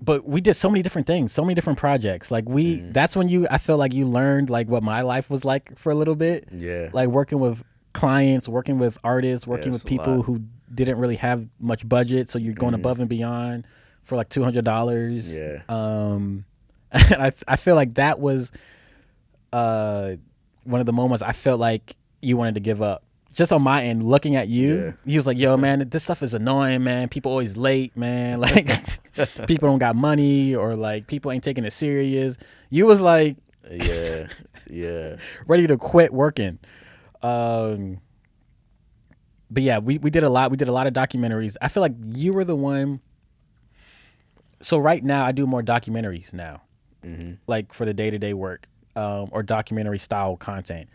[SPEAKER 1] But we did so many different things, so many different projects. Like that's when I feel like you learned like what my life was like for a little bit.
[SPEAKER 2] Yeah.
[SPEAKER 1] Like working with clients, working with artists, working with people who didn't really have much budget. So you're going above and beyond for like $200.
[SPEAKER 2] Yeah.
[SPEAKER 1] And I feel like that was one of the moments I felt like you wanted to give up. Just on my end, looking at you, he was like, "Yo, man, this stuff is annoying, man. People always late, man. Like, people don't got money, or like people ain't taking it serious." You was like,
[SPEAKER 2] yeah,
[SPEAKER 1] ready to quit working. But yeah, we did a lot. We did a lot of documentaries. I feel like you were the one. So right now, I do more documentaries now, like for the day-to-day work, or documentary style content.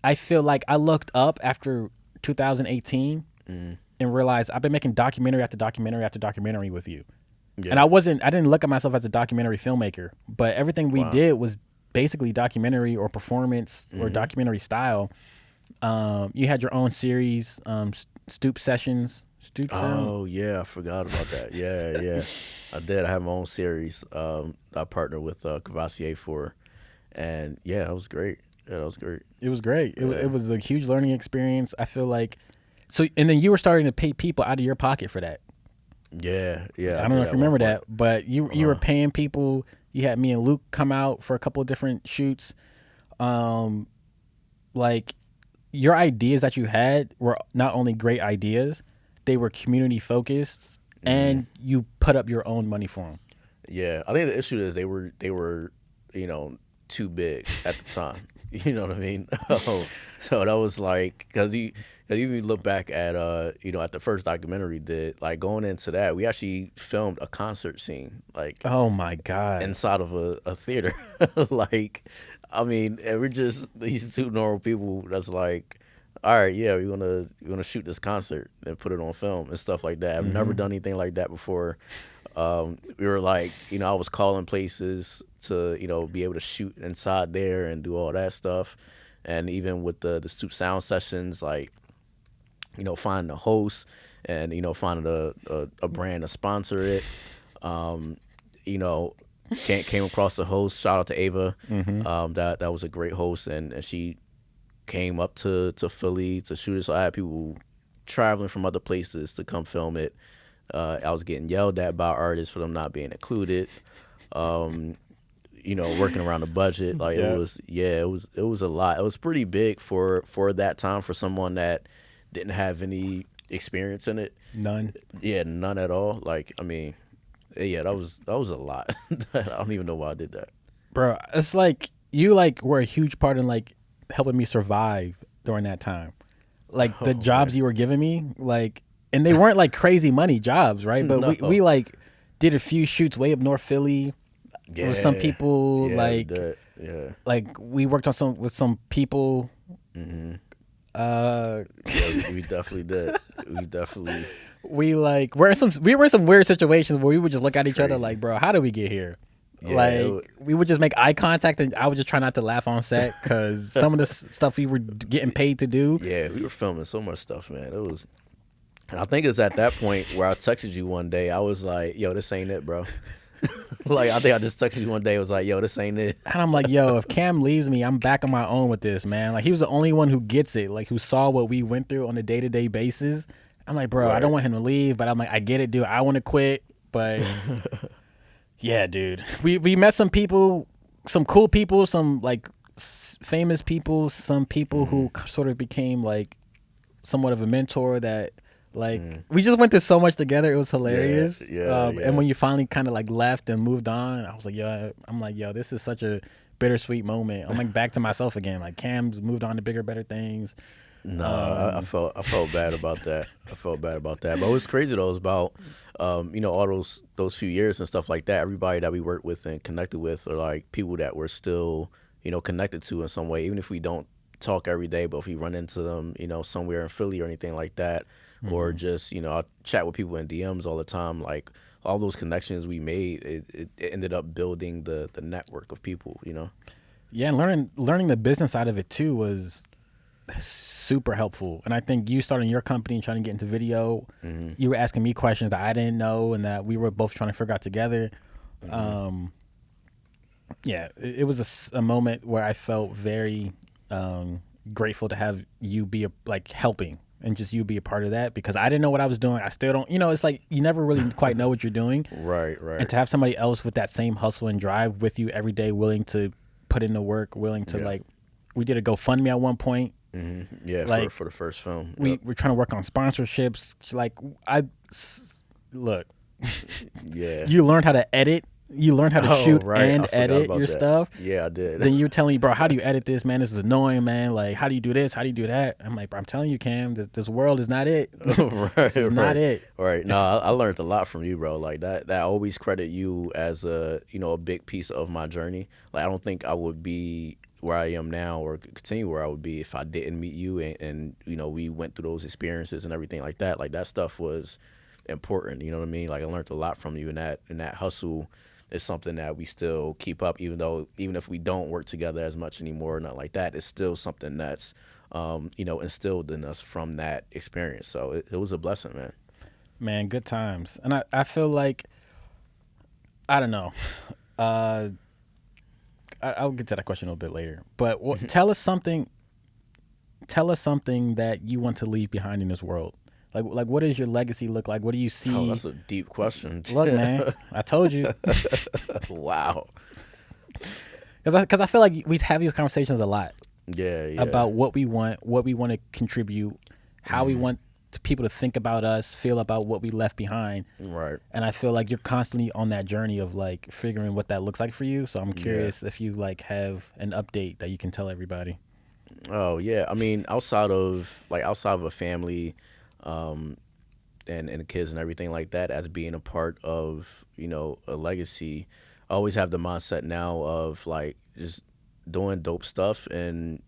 [SPEAKER 1] I feel like I looked up after 2018 and realized I've been making documentary after documentary after documentary with you. Yeah. And I didn't look at myself as a documentary filmmaker, but everything we did was basically documentary or performance or documentary style. You had your own series, Stoop Sessions.
[SPEAKER 2] Oh yeah, I forgot about that. Yeah. I did. I have my own series. I partnered with Cavassier for, and yeah, that was great. Yeah, that was great.
[SPEAKER 1] It was great. It was a huge learning experience. I feel like, and then you were starting to pay people out of your pocket for that.
[SPEAKER 2] Yeah.
[SPEAKER 1] I don't know if you remember that, but you were paying people. You had me and Luke come out for a couple of different shoots. Like your ideas that you had were not only great ideas, they were community focused, and you put up your own money for them.
[SPEAKER 2] Yeah, I think the issue is they were too big at the time. You know what I mean? So that was like, because you look back at at the first documentary we did, like going into that, we actually filmed a concert scene, like, oh my God, inside of a theater. Like, I mean, and we're just these two normal people that's like, all right, yeah, we're gonna shoot this concert and put it on film and stuff like that. I've never done anything like that before. We were like, I was calling places to, be able to shoot inside there and do all that stuff. And even with the Stoop Sound sessions, like, finding a host and, finding a brand to sponsor it. Came across a host. Shout out to Ava. That was a great host, and she came up to Philly to shoot it. So I had people traveling from other places to come film it. I was getting yelled at by artists for them not being included. Um, working around the budget, like
[SPEAKER 1] Yeah.
[SPEAKER 2] it was a lot. It was pretty big for that time for someone that didn't have any experience in it.
[SPEAKER 1] None.
[SPEAKER 2] Yeah, none at all. Like, I mean, yeah, that was a lot. I don't even know why I did that.
[SPEAKER 1] Bro, it's like you like were a huge part in like helping me survive during that time. Like the jobs you were giving me, like, and they weren't like crazy money jobs, right? But
[SPEAKER 2] No.
[SPEAKER 1] we like did a few shoots way up North Philly with some people,
[SPEAKER 2] Yeah,
[SPEAKER 1] like
[SPEAKER 2] yeah.
[SPEAKER 1] like we worked on with some people.
[SPEAKER 2] Yeah, we definitely did. We definitely.
[SPEAKER 1] We like we were in some weird situations where we would just look at each other
[SPEAKER 2] Crazy.
[SPEAKER 1] like, bro, how did we get here?
[SPEAKER 2] Yeah,
[SPEAKER 1] Like we would just make eye contact, and I would just try not to laugh on set because some of the stuff we were getting paid to do.
[SPEAKER 2] Yeah, we were filming so much stuff, man. It was. And I think it's at that point where I texted you one day. I was like, "Yo, this ain't it, bro." Like, I think I just texted you one day. I was like, "Yo, this ain't it."
[SPEAKER 1] And I'm like, yo, if Cam leaves me, I'm back on my own with this, man. Like he was the only one who gets it, like who saw what we went through on a day-to-day basis. I'm like, bro, I don't want him to leave, but I'm like, I get it, dude. I want to quit, but yeah, dude. We met some people, some cool people, some like famous people, some people who sort of became like somewhat of a mentor that like we just went through so much together. It was hilarious.
[SPEAKER 2] Yeah.
[SPEAKER 1] And when you finally kind of like left and moved on, I was like, yo, this is such a bittersweet moment. I'm like back to myself again. Like Cam's moved on to bigger, better things.
[SPEAKER 2] No, I felt bad about that. I felt bad about that. But what's crazy though is about all those few years and stuff like that. Everybody that we worked with and connected with are like people that we're still connected to in some way, even if we don't talk every day. But if we run into them, somewhere in Philly or anything like that, or just I chat with people in DMs all the time. Like all those connections we made, it ended up building the network of people.
[SPEAKER 1] Yeah, and learning the business side of it too was super helpful. And I think you starting your company and trying to get into video, you were asking me questions that I didn't know and that we were both trying to figure out together. It was a moment where I felt very grateful to have you be helping and just you be a part of that, because I didn't know what I was doing. I still don't, it's like you never really quite know what you're doing.
[SPEAKER 2] Right.
[SPEAKER 1] And to have somebody else with that same hustle and drive with you every day, willing to put in the work, willing to we did a GoFundMe at one point.
[SPEAKER 2] Yeah,
[SPEAKER 1] like,
[SPEAKER 2] for the first film.
[SPEAKER 1] We're trying to work on sponsorships. Like look,
[SPEAKER 2] yeah.
[SPEAKER 1] you learned how to edit. You learned how to shoot and edit your stuff.
[SPEAKER 2] Yeah, I did.
[SPEAKER 1] Then you were telling me, bro, how do you edit this, man? This is annoying, man. Like, how do you do this? How do you do that? I'm like, bro, I'm telling you, Cam, this world is not it. This is not it.
[SPEAKER 2] Right. No, I learned a lot from you, bro. Like that I always credit you as a big piece of my journey. Like I don't think I would be where I am now or continue where I would be if I didn't meet you and we went through those experiences and everything like that. Like that stuff was important. You know what I mean? Like I learned a lot from you, and that hustle is something that we still keep up, even if we don't work together as much anymore or not like that. It's still something that's instilled in us from that experience. So it was a blessing, man.
[SPEAKER 1] Man, good times. And I feel like, I don't know. I'll get to that question a little bit later. But tell us something that you want to leave behind in this world. Like what does your legacy look like? What do you see?
[SPEAKER 2] Oh, that's a deep question.
[SPEAKER 1] Look, man, I told you.
[SPEAKER 2] Wow.
[SPEAKER 1] Because I feel like we have these conversations a lot.
[SPEAKER 2] Yeah.
[SPEAKER 1] About what we want to contribute, how we want people to think about us, feel about what we left behind.
[SPEAKER 2] Right.
[SPEAKER 1] And I feel like you're constantly on that journey of like figuring what that looks like for you. So I'm curious if you like have an update that you can tell everybody.
[SPEAKER 2] Oh yeah. I mean, outside of a family, and the kids and everything like that, as being a part of a legacy, I always have the mindset now of like just doing dope stuff and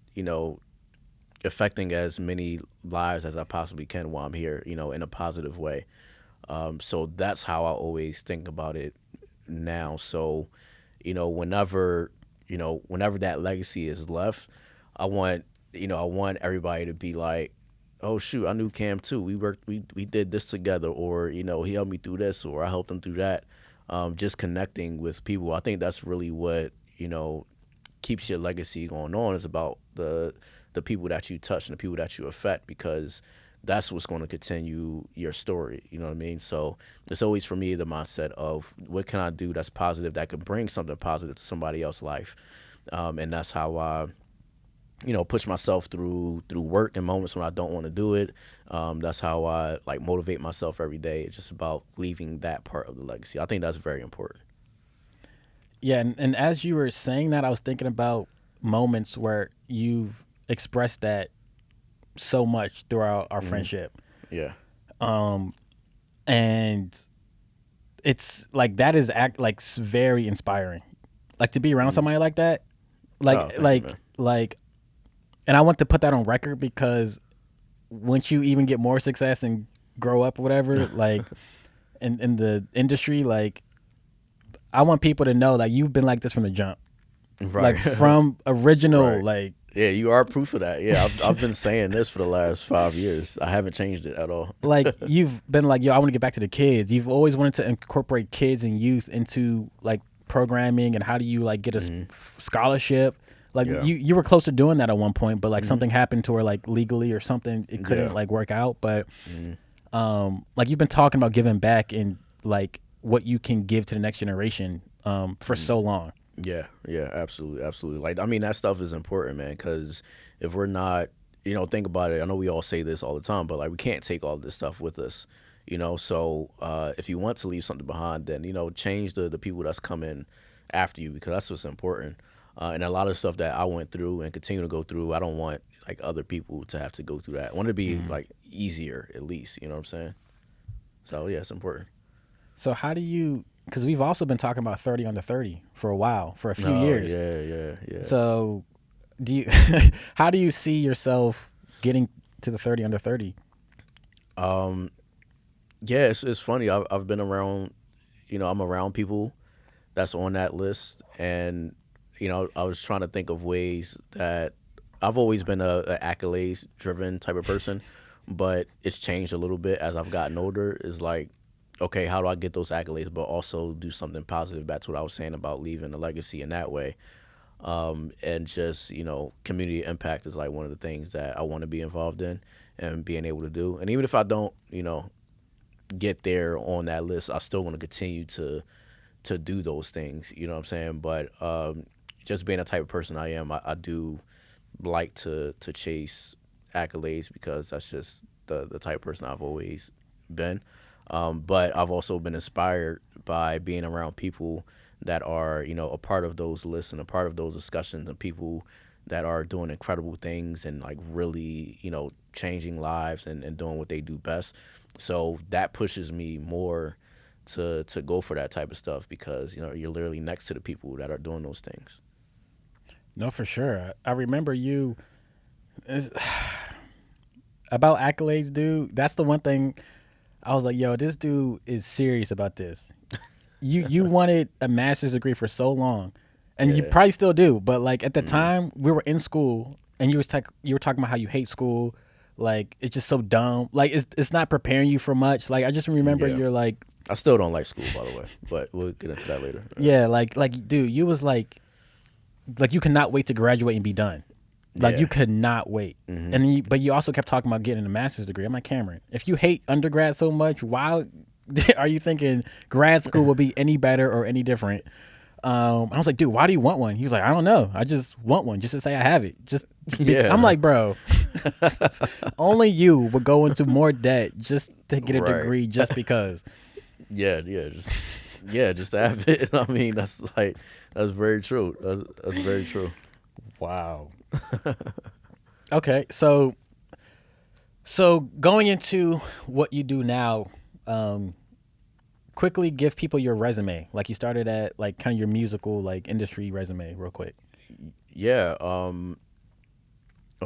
[SPEAKER 2] affecting as many lives as I possibly can while I'm here, in a positive way. So that's how I always think about it now. So whenever that legacy is left, I want everybody to be like, oh shoot, I knew Cam too. We did this together, or he helped me through this, or I helped him through that. Just connecting with people. I think that's really what keeps your legacy going on. Is about the people that you touch and the people that you affect, because that's what's going to continue your story. You know what I mean? So it's always for me the mindset of what can I do that's positive that could bring something positive to somebody else's life, and that's how I, push myself through work and moments when I don't want to do it. That's how I like motivate myself every day. It's just about leaving that part of the legacy. I think that's very important.
[SPEAKER 1] Yeah, and as you were saying that, I was thinking about moments where you've expressed that so much throughout our friendship.
[SPEAKER 2] Yeah.
[SPEAKER 1] And it's like that is very inspiring. Like to be around somebody like that. Like
[SPEAKER 2] Thank you, man.
[SPEAKER 1] like and I want to put that on record because once you even get more success and grow up or whatever, like in the industry, like I want people to know like you've been like this from the jump.
[SPEAKER 2] Right.
[SPEAKER 1] Like from original,
[SPEAKER 2] Right.
[SPEAKER 1] like
[SPEAKER 2] Yeah, you are proof of that. Yeah, I've been saying this for the last 5 years. I haven't changed it at all.
[SPEAKER 1] like you've been like, yo, I want to get back to the kids. You've always wanted to incorporate kids and youth into like programming and how do you like get a scholarship. Like
[SPEAKER 2] Yeah.
[SPEAKER 1] you were close to doing that at one point, but like something happened to where like legally or something it couldn't
[SPEAKER 2] Yeah.
[SPEAKER 1] like work out. But like you've been talking about giving back and like what you can give to the next generation for so long.
[SPEAKER 2] Yeah, absolutely, absolutely. Like, I mean, that stuff is important, man, because if we're not, think about it. I know we all say this all the time, but like, we can't take all this stuff with us, So if you want to leave something behind, then, change the people that's coming after you because that's what's important. And a lot of stuff that I went through and continue to go through, I don't want like other people to have to go through that. I want it to be like easier at least, you know what I'm saying? So yeah, it's important.
[SPEAKER 1] So how do you? Because we've also been talking about 30 under 30 for a while, for a few
[SPEAKER 2] Oh,
[SPEAKER 1] years.
[SPEAKER 2] Yeah.
[SPEAKER 1] So do you? How do you see yourself getting to the 30 under 30?
[SPEAKER 2] Yeah, it's funny. I've been around, I'm around people that's on that list, and I was trying to think of ways that I've always been a accolades driven type of person, but it's changed a little bit as I've gotten older. Is like, okay, how do I get those accolades, but also do something positive? That's what I was saying about leaving a legacy in that way. And just, community impact is like one of the things that I want to be involved in and being able to do. And even if I don't, get there on that list, I still want to continue to do those things, you know what I'm saying? But just being the type of person I am, I do like to chase accolades because that's just the type of person I've always been. But I've also been inspired by being around people that are, a part of those lists and a part of those discussions and people that are doing incredible things and like really, changing lives and doing what they do best. So that pushes me more to go for that type of stuff because, you're literally next to the people that are doing those things.
[SPEAKER 1] No, for sure. I remember you about accolades, dude. That's the one thing I was like, yo, this dude is serious about this. You wanted a master's degree for so long, and you
[SPEAKER 2] Yeah.
[SPEAKER 1] probably still do. But like at the time, we were in school, and you were talking about how you hate school. Like it's just so dumb. Like it's not preparing you for much. Like I just remember
[SPEAKER 2] Yeah.
[SPEAKER 1] you're like,
[SPEAKER 2] I still don't like school, by the way, but we'll get into that later.
[SPEAKER 1] yeah, like dude, you was like you cannot wait to graduate and be done. Like
[SPEAKER 2] Yeah.
[SPEAKER 1] you could not wait. And but you also kept talking about getting a master's degree. I'm like, Cameron, if you hate undergrad so much, why are you thinking grad school will be any better or any different? I was like, dude, why do you want one? He was like, I don't know. I just want one just to say I have it.
[SPEAKER 2] Yeah.
[SPEAKER 1] I'm like, bro, only you would go into more debt just to get a
[SPEAKER 2] Right.
[SPEAKER 1] degree just because.
[SPEAKER 2] Just to have it. I mean, that's very true. That's very true.
[SPEAKER 1] Wow. Okay, so going into what you do now, quickly give people your resume. Like you started at like kind of your musical like industry resume real quick.
[SPEAKER 2] Yeah. Well,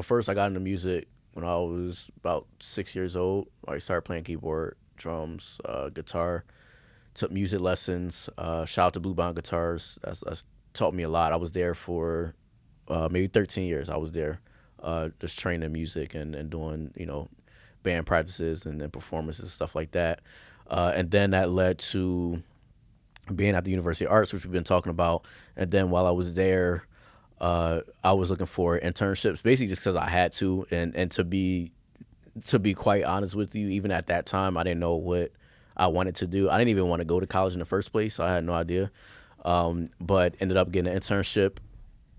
[SPEAKER 2] first I got into music when I was about 6 years old. I started playing keyboard, drums, guitar. Took music lessons. Shout out to Blue Bond Guitars. That's taught me a lot. I was there for maybe 13 years. I was there just training music and doing, band practices and then performances and stuff like that. And then that led to being at the University of Arts, which we've been talking about. And then while I was there, I was looking for internships, basically just because I had to and to be to be quite honest with you, even at that time, I didn't know what I wanted to do. I didn't even want to go to college in the first place. So I had no idea. But ended up getting an internship,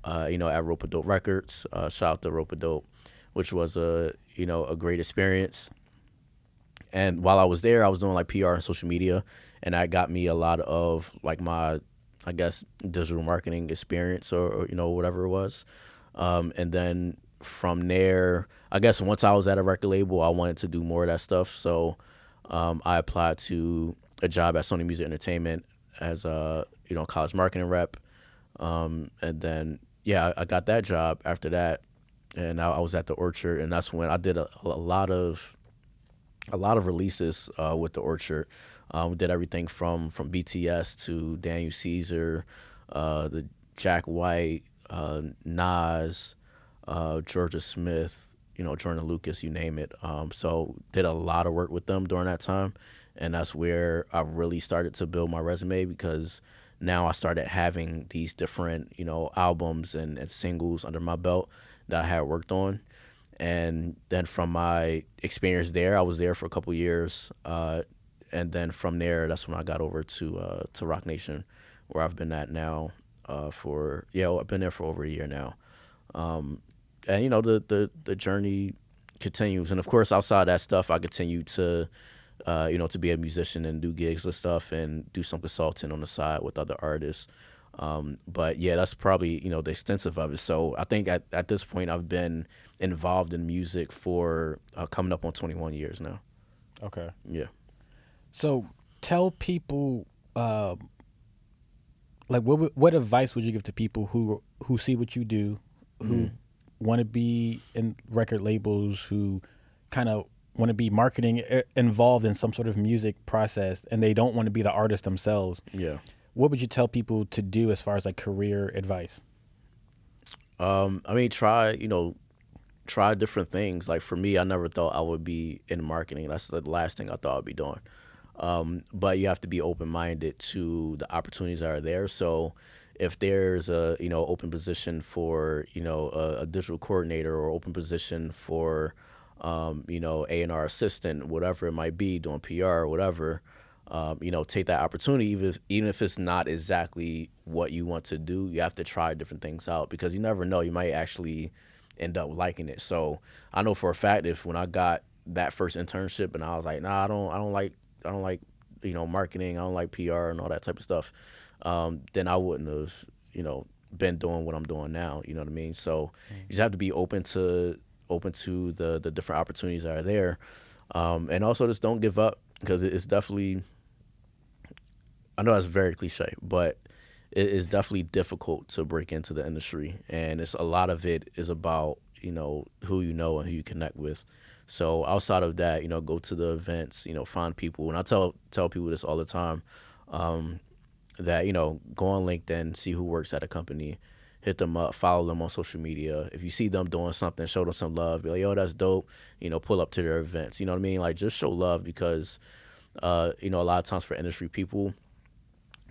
[SPEAKER 2] at Rope Dope Records. Shout out to Rope Dope, which was a great experience. And while I was there, I was doing like PR and social media, and that got me a lot of like my, I guess, digital marketing experience or whatever it was. And then from there, I guess once I was at a record label, I wanted to do more of that stuff. So I applied to a job at Sony Music Entertainment as a college marketing rep. And then I got that job after that, and I was at the Orchard, and that's when I did a lot of releases with the Orchard. We did everything from BTS to Daniel Caesar, the Jack White, Nas, Georgia Smith, Jordan Lucas, you name it. So did a lot of work with them during that time, and that's where I really started to build my resume, because now I started having these different albums and singles under my belt that I had worked on. And then from my experience there, I was there for a couple years, and then from there, that's when I got over to Rock Nation, where I've been at now I've been there for over a year now. And the journey continues, and of course, outside of that stuff, I continue to to be a musician and do gigs and stuff, and do some consulting on the side with other artists. But yeah, that's probably the extensive of it. So I think at this point, I've been involved in music for coming up on 21 years now.
[SPEAKER 1] Okay.
[SPEAKER 2] Yeah.
[SPEAKER 1] So tell people, like, what advice would you give to people who see what you do, who want to be in record labels, who kind of want to be marketing involved in some sort of music process, and they don't want to be the artist themselves?
[SPEAKER 2] Yeah.
[SPEAKER 1] What would you tell people to do as far as like career advice?
[SPEAKER 2] I mean, try different things. Like for me, I never thought I would be in marketing. That's the last thing I thought I'd be doing. But you have to be open-minded to the opportunities that are there. So if there's a open position for a digital coordinator, or open position for A&R assistant, whatever it might be, doing PR or whatever, take that opportunity, even if it's not exactly what you want to do. You have to try different things out, because you never know, you might actually end up liking it. So I know for a fact, if when I got that first internship and I was like, nah, I don't like marketing, I don't like PR and all that type of stuff, then I wouldn't have been doing what I'm doing now. You know what I mean? So you just have to be open to the different opportunities that are there, and also just don't give up, because it's definitely, I know that's very cliche, but it is definitely difficult to break into the industry, and a lot of it is about who you know and who you connect with. So outside of that, go to the events, find people, and I tell people this all the time, that go on LinkedIn, see who works at a company, hit them up, follow them on social media. If you see them doing something, show them some love. Be like, yo, that's dope. Pull up to their events. You know what I mean? Like, just show love, because a lot of times for industry people,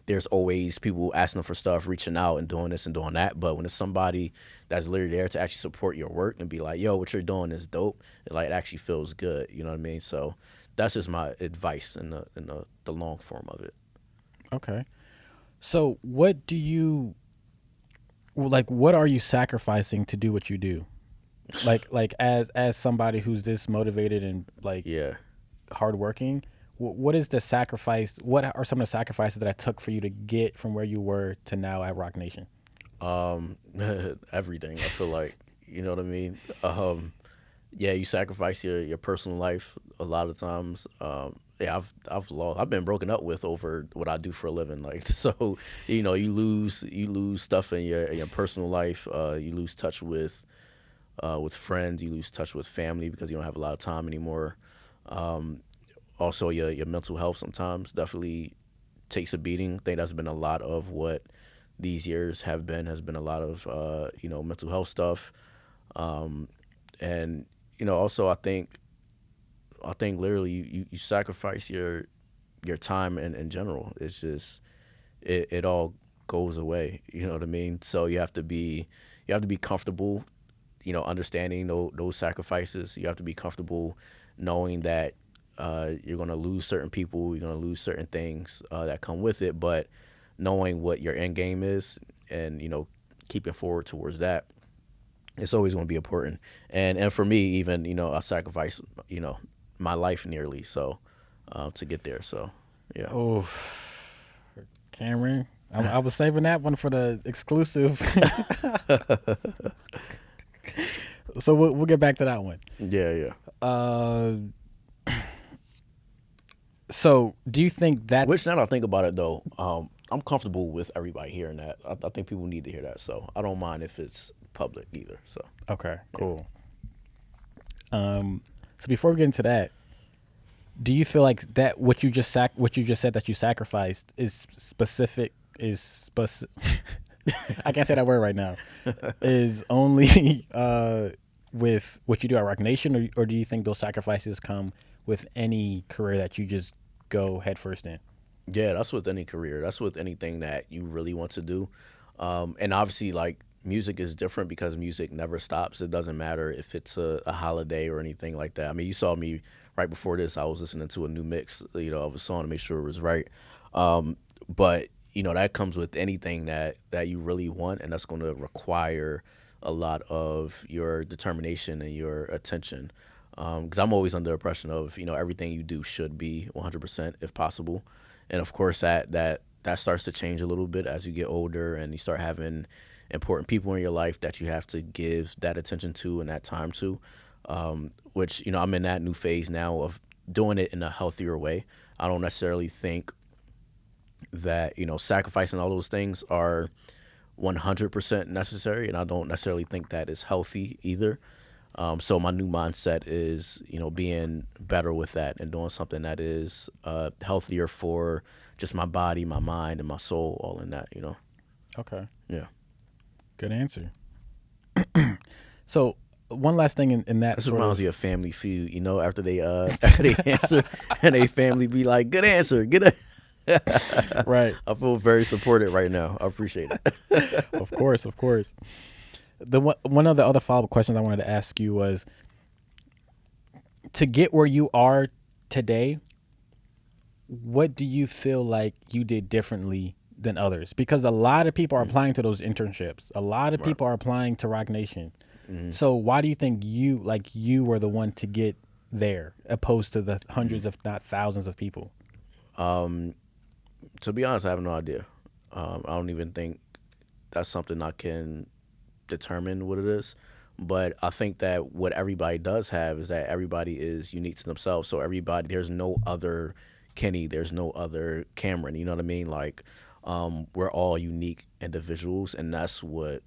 [SPEAKER 2] there's always people asking them for stuff, reaching out and doing this and doing that. But when it's somebody that's literally there to actually support your work and be like, yo, what you're doing is dope, it actually feels good. You know what I mean? So that's just my advice in the long form of it.
[SPEAKER 1] Okay. So what are you sacrificing to do what you do? Like as somebody who's this motivated and hardworking, what is the sacrifice? What are some of the sacrifices that I took for you to get from where you were to now at Rock Nation?
[SPEAKER 2] Everything. I feel like, you know what I mean? You sacrifice your personal life a lot of times. I've been broken up with over what I do for a living. Like, so, you lose stuff in your personal life. You lose touch with friends. You lose touch with family, because you don't have a lot of time anymore. Also, your mental health sometimes definitely takes a beating. I think that's been a lot of what these years has been a lot of mental health stuff, and also I think literally you sacrifice your time in general. It's just it all goes away. You know what I mean? So you have to be comfortable, understanding those sacrifices. You have to be comfortable knowing that you're going to lose certain people, you're going to lose certain things that come with it, but knowing what your end game is and, keeping forward towards that, it's always going to be important. And for me, even, I sacrificed, my life nearly to get there. So, yeah.
[SPEAKER 1] Oh, Cameron, I was saving that one for the exclusive. So we'll get back to that one.
[SPEAKER 2] Yeah.
[SPEAKER 1] So do you think that's...
[SPEAKER 2] Which, now that I think about it, though, I'm comfortable with everybody hearing that. I think people need to hear that. So I don't mind if it's public either. So
[SPEAKER 1] Okay, cool. So before we get into that, do you feel like that what you just said that you sacrificed is specific? I can't say that word right now. Is only with what you do at Rock Nation, or do you think those sacrifices come with any career that you just go headfirst in?
[SPEAKER 2] Yeah, that's with any career. That's with anything that you really want to do. And obviously, like, music is different because music never stops. It doesn't matter if it's a holiday or anything like that. I mean, you saw me right before this. I was listening to a new mix, of a song to make sure it was right. But that comes with anything that you really want, and that's going to require a lot of your determination and your attention. Because I'm always under the impression of everything you do should be 100% if possible, and of course that starts to change a little bit as you get older and you start having important people in your life that you have to give that attention to and that time to. Which I'm in that new phase now of doing it in a healthier way. I don't necessarily think that sacrificing all those things are 100% necessary, and I don't necessarily think that is healthy either. So my new mindset is being better with that and doing something that is healthier for just my body, my mind, and my soul, all in that.
[SPEAKER 1] Okay.
[SPEAKER 2] Yeah.
[SPEAKER 1] Good answer. So one last thing in that.
[SPEAKER 2] This reminds me of Family Feud. After they answer and they family be like, "Good answer, get a."
[SPEAKER 1] Right.
[SPEAKER 2] I feel very supported right now. I appreciate it.
[SPEAKER 1] Of course. One of the other follow-up questions I wanted to ask you was, to get where you are today, what do you feel like you did differently than others? Because a lot of people are applying to those internships. A lot of people are applying to Rock Nation. Mm-hmm. So why do you think you were the one to get there, opposed to the hundreds, if not thousands, of people?
[SPEAKER 2] To be honest, I have no idea. I don't even think that's something I can determine what it is. But I think that what everybody does have is that everybody is unique to themselves. So there's no other Kenny, there's no other Cameron. You know what I mean? Like, we're all unique individuals, and that's what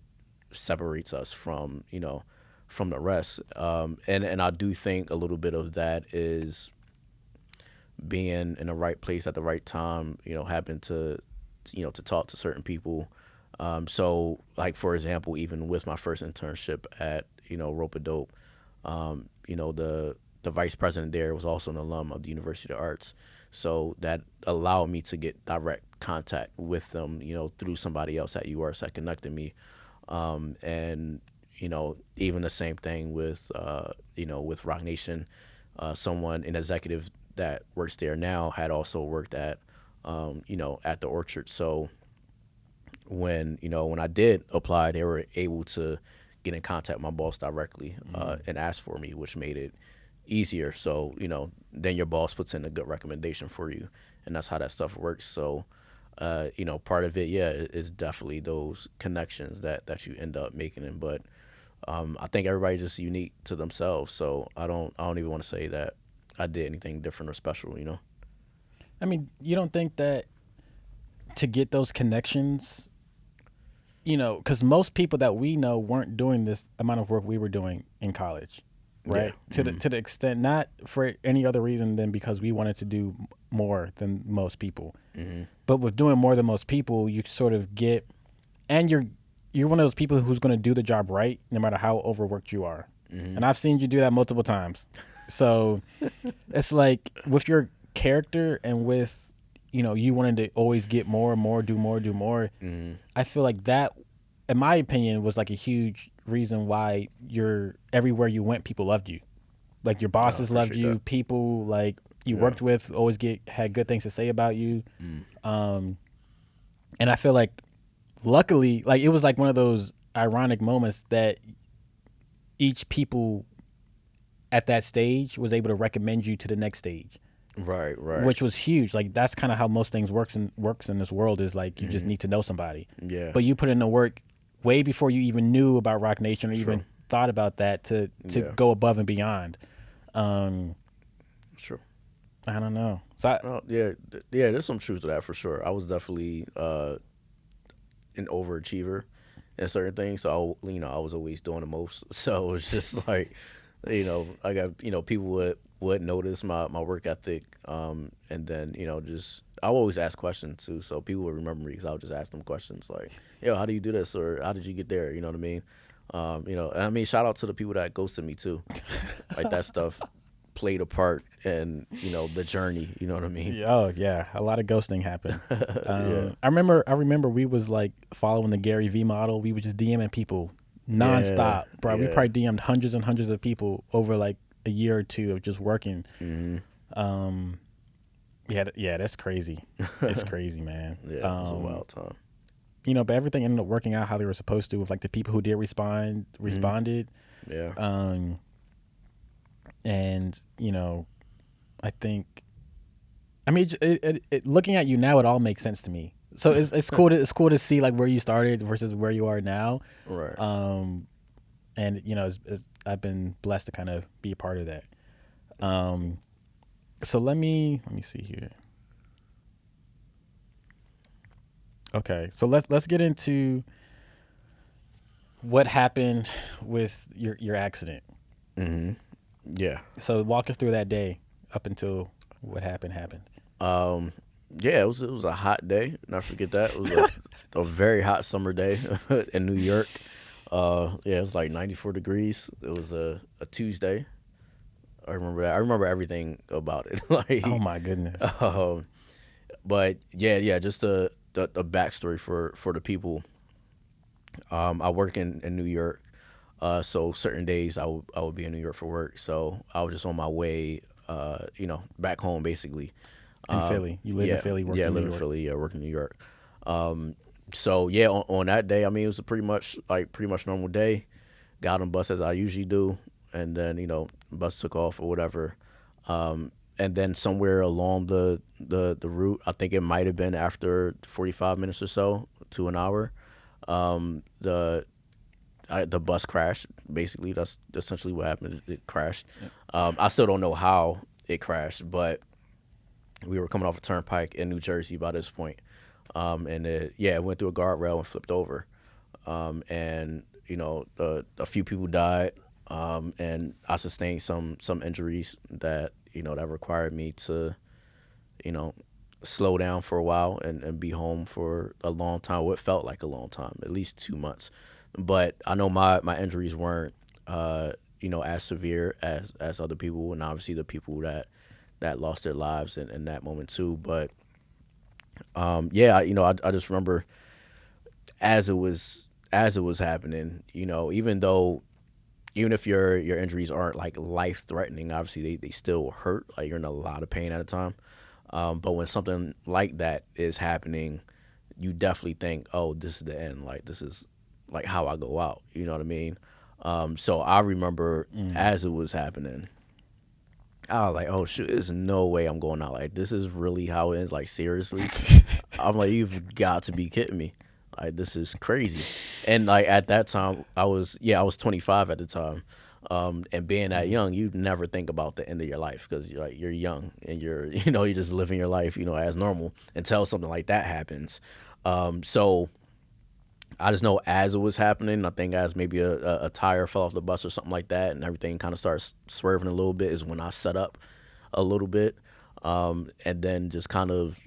[SPEAKER 2] separates us from the rest. And I do think a little bit of that is being in the right place at the right time, happen to talk to certain people. So, like, for example, even with my first internship at, Rope-A-Dope, the vice president there was also an alum of the University of the Arts. So that allowed me to get direct contact with them, through somebody else at UArts that connected me. And, even the same thing with Rock Nation, an executive that works there now had also worked at the Orchard. So when I did apply, they were able to get in contact with my boss directly and ask for me, which made it easier. So then your boss puts in a good recommendation for you, and that's how that stuff works. So part of it, is definitely those connections that you end up making. But I think everybody's just unique to themselves. So I don't even want to say that I did anything different or special,
[SPEAKER 1] I mean, you don't think that to get those connections, because most people that we know weren't doing this amount of work we were doing in college, right? Yeah. To the extent, not for any other reason than because we wanted to do more than most people. Mm-hmm. But with doing more than most people, you sort of get, and you're one of those people who's going to do the job right, no matter how overworked you are. Mm-hmm. And I've seen you do that multiple times. So it's like with your character and with, you wanting to always get more and more, do more. Mm-hmm. I feel like that, in my opinion, was like a huge reason why everywhere you went, people loved you. Like your
[SPEAKER 2] I
[SPEAKER 1] bosses loved
[SPEAKER 2] appreciate
[SPEAKER 1] you.
[SPEAKER 2] that.
[SPEAKER 1] People like you
[SPEAKER 2] Yeah.
[SPEAKER 1] worked with always had good things to say about you.
[SPEAKER 2] Mm.
[SPEAKER 1] Um, and I feel like, luckily, like it was like one of those ironic moments that each people at that stage was able to recommend you to the next stage,
[SPEAKER 2] Right. Right.
[SPEAKER 1] which was huge. Like that's kind of how most things works in this world, is like you just
[SPEAKER 2] Hmm.
[SPEAKER 1] need to know somebody.
[SPEAKER 2] Yeah.
[SPEAKER 1] But you put in the work way before you even knew about Rock Nation or
[SPEAKER 2] True.
[SPEAKER 1] even thought about that to
[SPEAKER 2] Yeah.
[SPEAKER 1] go above and beyond. Um,
[SPEAKER 2] True.
[SPEAKER 1] I don't know. So
[SPEAKER 2] Oh, yeah. Yeah. There's some truth to that for sure. I was definitely an overachiever in certain things. So I was always doing the most. So it was just like, I got people would notice my work ethic, and then just I always ask questions too. So people would remember me because I would just ask them questions like, "Yo, how do you do this?" or "How did you get there?" You know what I mean? And I mean, shout out to the people that ghosted me too. Like that stuff played a part in the journey. You know what I mean?
[SPEAKER 1] oh yeah, a lot of ghosting happened.
[SPEAKER 2] Yeah.
[SPEAKER 1] I remember we was like following the Gary V model. We were just DMing people
[SPEAKER 2] Yeah.
[SPEAKER 1] nonstop, bro. We
[SPEAKER 2] Yeah.
[SPEAKER 1] probably DM'd hundreds and hundreds of people over like a year or two of just working.
[SPEAKER 2] Hmm.
[SPEAKER 1] Um, yeah, that's crazy. It's crazy, man.
[SPEAKER 2] Yeah. It was a wild time.
[SPEAKER 1] But everything ended up working out how they were supposed to with like the people who did
[SPEAKER 2] Hmm.
[SPEAKER 1] responded.
[SPEAKER 2] Yeah.
[SPEAKER 1] Um, and I think, I mean, looking at you now, it all makes sense to me. So it's cool to see like where you started versus where you are now.
[SPEAKER 2] Right.
[SPEAKER 1] And I've been blessed to kind of be a part of that. So let me see here. Okay, so let's get into what happened with your accident.
[SPEAKER 2] Hmm. Yeah.
[SPEAKER 1] So walk us through that day up until what happened.
[SPEAKER 2] Um, yeah, it was a hot day. Not forget that. It was a very hot summer day in New York. Yeah, it was like 94 degrees. It was a Tuesday. I remember that. I remember everything about it.
[SPEAKER 1] Oh
[SPEAKER 2] Like,
[SPEAKER 1] my goodness.
[SPEAKER 2] um, but yeah, just the backstory for the people. I work in New York. So certain days I would be in New York for work. So I was just on my way, back home basically.
[SPEAKER 1] In Philly, you live in
[SPEAKER 2] Yeah,
[SPEAKER 1] Philly, work
[SPEAKER 2] yeah, I
[SPEAKER 1] in New
[SPEAKER 2] live in
[SPEAKER 1] York.
[SPEAKER 2] Philly. Yeah, work in New York. So yeah, on that day, I mean, it was a pretty much normal day. Got on bus as I usually do, and then bus took off or whatever. And then somewhere along the route, I think it might have been after 45 minutes or so to an hour, the bus crashed. Basically, that's essentially what happened. It crashed. I still don't know how it crashed, but we were coming off a turnpike in New Jersey by this point. And it went through a guardrail and flipped over. And a few people died. And I sustained some injuries that required me to you know slow down for a while and be home for a long time. What felt like a long time, at least 2 months. But I know my injuries weren't as severe as other people, and obviously the people that lost their lives in that moment too. But I just remember as it was happening, even if your injuries aren't like life threatening, obviously they still hurt. Like you're in a lot of pain at a time. But when something like that is happening, you definitely think, oh, this is the end. Like this is like how I go out. You know what I mean? So I remember as it was happening, I was like, oh shoot, there's no way I'm going out. Like this is really how it ends. Like seriously, I'm like, you've got to be kidding me. Like this is crazy. And like at that time, I was 25 at the time. And being that young, you never think about the end of your life because you're young and you're you're just living your life as normal until something like that happens. So I just know as it was happening, I think as maybe a tire fell off the bus or something like that, and everything kind of starts swerving a little bit is when I set up a little bit, and then just kind of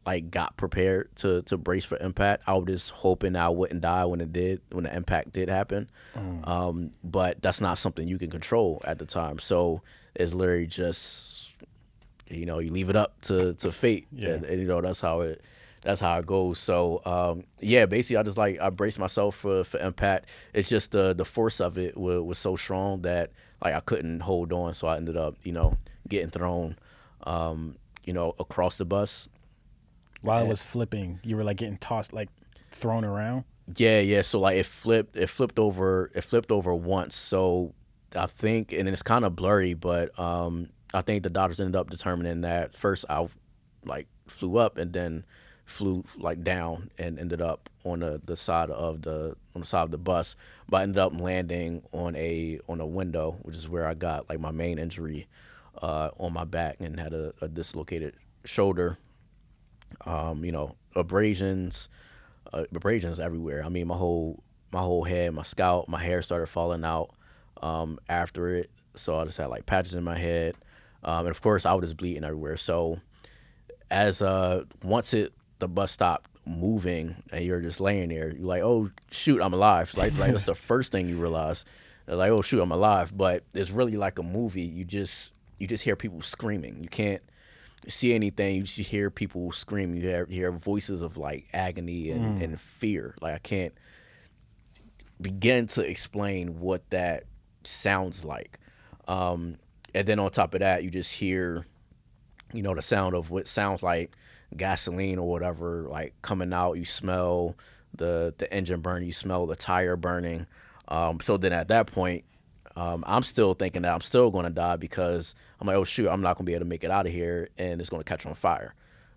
[SPEAKER 2] like got prepared to brace for impact. I was just hoping I wouldn't die when the impact did happen, but that's not something you can control at the time. So it's literally just you leave it up to fate,
[SPEAKER 1] Yeah.
[SPEAKER 2] and that's how it goes. So basically I braced myself for impact. It's just the force of it was so strong that like I couldn't hold on, so I ended up, getting thrown, across the bus.
[SPEAKER 1] While it
[SPEAKER 2] And
[SPEAKER 1] was flipping, you were like getting tossed, like thrown around.
[SPEAKER 2] yeah. So like it flipped over once. So I think, and it's kind of blurry, but I think the doctors ended up determining that first I like flew up and then flew like down and ended up on the side of the bus, but I ended up landing on a window, which is where I got like my main injury on my back, and had a dislocated shoulder, abrasions everywhere. I mean, my whole head, my scalp, my hair started falling out after it. So I just had like patches in my head, and of course I was just bleeding everywhere. So as once the bus stopped moving and you're just laying there, you're like, oh shoot, I'm alive. Like it's like that's the first thing you realize. Like, oh shoot, I'm alive. But it's really like a movie. You just hear people screaming. You can't see anything. You just hear people scream. You hear voices of like agony and fear. Like I can't begin to explain what that sounds like. And then on top of that, you just hear, the sound of what sounds like gasoline or whatever, like coming out. You smell the engine burning. You smell the tire burning. So then at that point, I'm still thinking that I'm still going to die, because I'm like, oh shoot, I'm not going to be able to make it out of here, and it's going to catch on fire.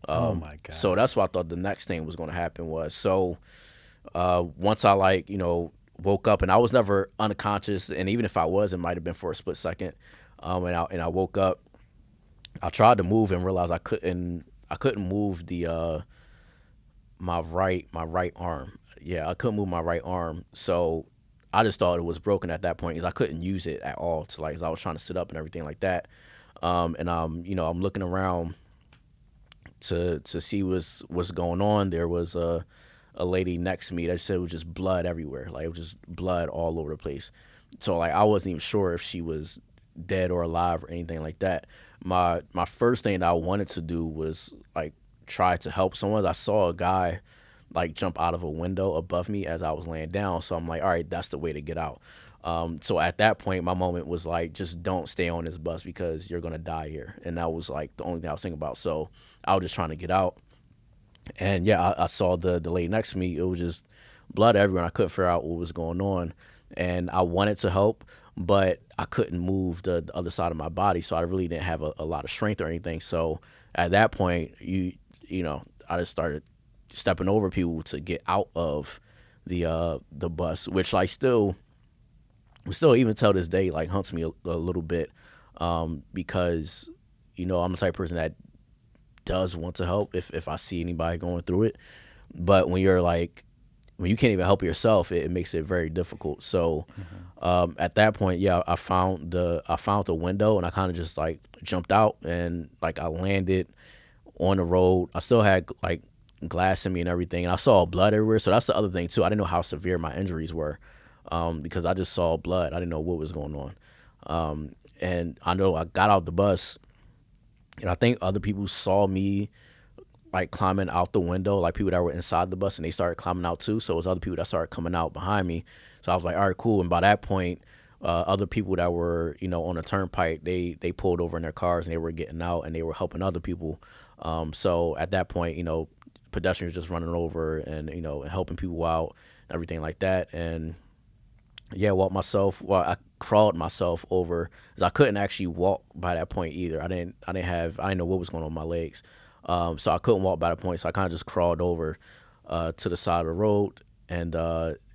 [SPEAKER 1] Oh my
[SPEAKER 2] So
[SPEAKER 1] god.
[SPEAKER 2] that's what I thought the next thing was going to happen was. So once I like, woke up, and I was never unconscious, and even if I was, it might have been for a split second. And I woke up. I tried to move and realized I couldn't. I couldn't move the my right arm. Yeah, I couldn't move my right arm. So I just thought it was broken at that point, because I couldn't use it at all. To like, 'cause I was trying to sit up and everything like that. And I'm looking around to see what's going on. There was a lady next to me that said it was just blood everywhere. Like it was just blood all over the place. So like I wasn't even sure if she was dead or alive or anything like that. My first thing that I wanted to do was like try to help someone. I saw a guy like jump out of a window above me as I was laying down. So I'm like, all right, that's the way to get out. So at that point, my moment was like, just don't stay on this bus, because you're gonna die here. And that was like the only thing I was thinking about. So I was just trying to get out. And yeah, I saw the lady next to me. It was just blood everywhere. I couldn't figure out what was going on, and I wanted to help, but I couldn't move the other side of my body, so I really didn't have a lot of strength or anything. So at that point, I just started stepping over people to get out of the bus, which like still even till this day like haunts me a little bit, because I'm the type of person that does want to help if I see anybody going through it. But when you can't even help yourself, it makes it very difficult. So at that point, yeah, I found the window, and I kind of just like jumped out, and like I landed on the road. I still had like glass in me and everything, and I saw blood everywhere. So that's the other thing too. I didn't know how severe my injuries were, because I just saw blood. I didn't know what was going on. And I know I got out the bus, and I think other people saw me like climbing out the window, like people that were inside the bus, and they started climbing out too. So it was other people that started coming out behind me. So I was like, all right, cool. And by that point, other people that were, on the turnpike, they pulled over in their cars, and they were getting out, and they were helping other people. So at that point, pedestrians just running over and, and helping people out and everything like that. And yeah, I crawled myself over, because I couldn't actually walk by that point either. I didn't know what was going on with my legs. So I couldn't walk by that point. So I kind of just crawled over to the side of the road. And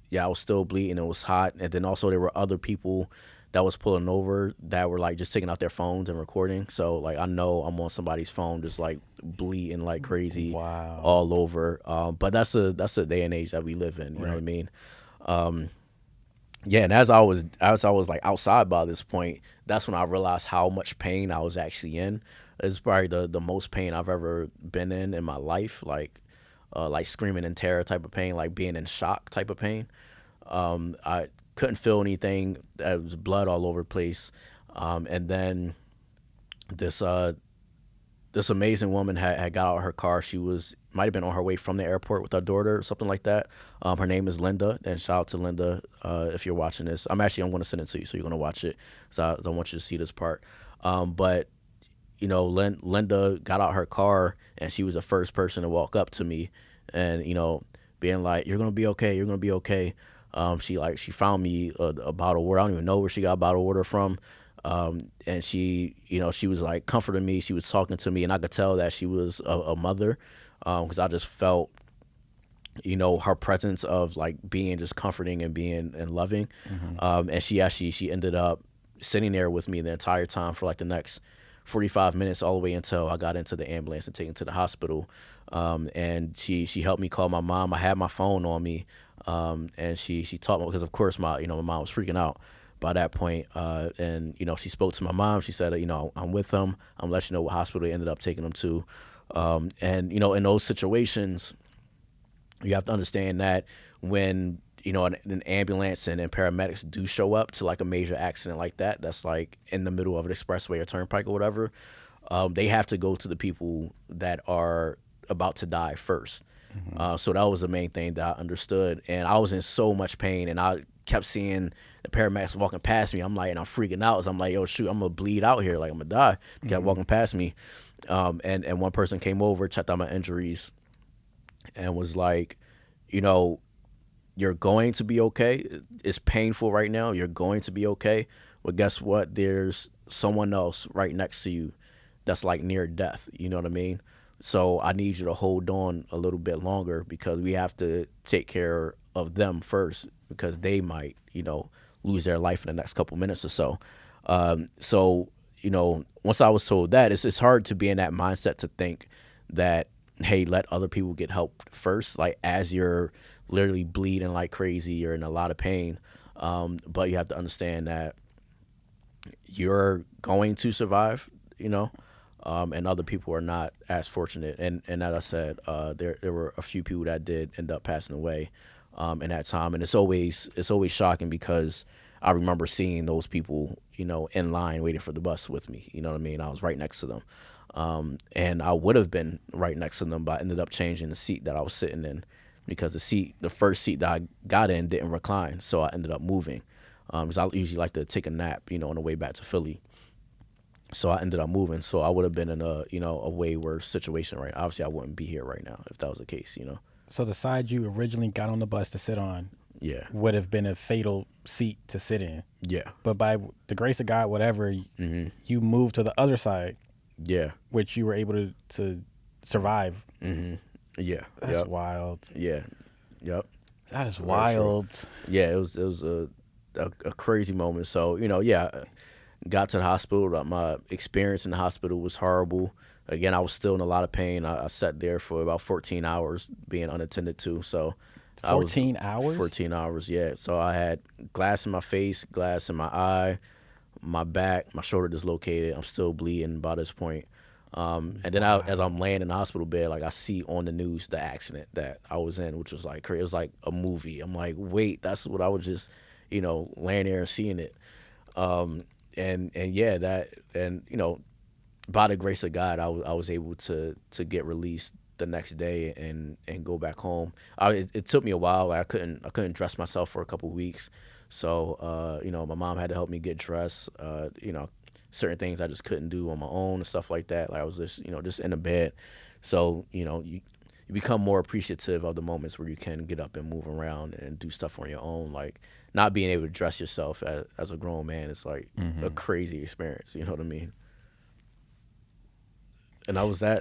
[SPEAKER 2] yeah, I was still bleeding. It was hot. And then also there were other people that was pulling over that were like just taking out their phones and recording. So like I know I'm on somebody's phone just like bleeding like crazy
[SPEAKER 1] Wow.
[SPEAKER 2] all over. But that's the day and age that we live in. You know what I
[SPEAKER 1] Right.
[SPEAKER 2] mean? Yeah, and as I was like outside by this point, that's when I realized how much pain I was actually in. It's probably the most pain I've ever been in my life, like screaming in terror type of pain, like being in shock type of pain. I couldn't feel anything. There was blood all over the place. And then this this amazing woman had got out of her car. She might have been on her way from the airport with her daughter or something like that. Her name is Linda, and shout out to Linda if you're watching this. I'm going to send it to you, so you're going to watch it. So I want you to see this part. But you know, Linda got out her car, and she was the first person to walk up to me, and you know, being like, "You're gonna be okay. You're gonna be okay." She found me a bottle of water. I don't even know where she got a bottle of water from. And she was like comforting me. She was talking to me, and I could tell that she was a mother, because I just felt, you know, her presence of like being just comforting and being and loving. And she ended up sitting there with me the entire time for like the next 45 minutes, all the way until I got into the ambulance and taken to the hospital. And she helped me call my mom. I had my phone on me, and she taught me, because of course my mom was freaking out by that point. And you know, she spoke to my mom. She said, you know, I'm with them. I'm letting you know what hospital they ended up taking them to. And you know, in those situations, you have to understand that when, you know, an ambulance and paramedics do show up to like a major accident like that, that's like in the middle of an expressway or turnpike or whatever, they have to go to the people that are about to die first. So that was the main thing that I understood. And I was in so much pain, and I kept seeing the paramedics walking past me. I'm like, and I'm freaking out. So I'm like, yo, shoot, I'm gonna bleed out here. Like, I'm gonna die. They kept walking past me. And one person came over, checked out my injuries, and was like, you know, you're going to be okay. It's painful right now. You're going to be okay. But guess what? There's someone else right next to you that's like near death. You know what I mean? So I need you to hold on a little bit longer, because we have to take care of them first, because they might, you know, lose their life in the next couple minutes or so. So, you know, once I was told that, it's hard to be in that mindset to think that, hey, let other people get help first, like as you're literally bleeding like crazy, you're in a lot of pain. But you have to understand that you're going to survive, you know, and other people are not as fortunate. And as I said, there were a few people that did end up passing away in that time. And it's always shocking, because I remember seeing those people, you know, in line waiting for the bus with me. You know what I mean? I was right next to them. And I would have been right next to them, but I ended up changing the seat that I was sitting in, because the first seat that I got in didn't recline. So I ended up moving, because I usually like to take a nap, you know, on the way back to Philly. So I ended up moving. So I would have been in a way worse situation, right? Obviously, I wouldn't be here right now if that was the case, you know.
[SPEAKER 1] So the side you originally got on the bus to sit on,
[SPEAKER 2] Yeah,
[SPEAKER 1] would have been a fatal seat to sit in.
[SPEAKER 2] yeah,
[SPEAKER 1] But by the grace of God, whatever, you moved to the other side,
[SPEAKER 2] yeah,
[SPEAKER 1] which you were able to survive.
[SPEAKER 2] yeah.
[SPEAKER 1] That's wild.
[SPEAKER 2] Yeah, yep.
[SPEAKER 1] That is wild.
[SPEAKER 2] Yeah, it was a crazy moment. So, you know, yeah, got to the hospital. My experience in the hospital was horrible. Again, I was still in a lot of pain. I sat there for about 14 hours being unattended to. So
[SPEAKER 1] 14 hours?
[SPEAKER 2] 14 hours, yeah. So I had glass in my face, glass in my eye, my back, my shoulder dislocated. I'm still bleeding by this point. And then as I'm laying in the hospital bed, like I see on the news the accident that I was in, which was like crazy. It was like a movie. I'm like, wait, that's what I was just, you know, laying there and seeing it. And yeah, that, and you know, by the grace of God, I was able to get released the next day and go back home. It took me a while. Like, I couldn't dress myself for a couple of weeks. So, you know, my mom had to help me get dressed. You know, certain things I just couldn't do on my own and stuff like that. Like I was just, you know, just in a bed. So, you know, you become more appreciative of the moments where you can get up and move around and do stuff on your own. Like not being able to dress yourself as a grown man is like a crazy experience. You know what I mean? And that was that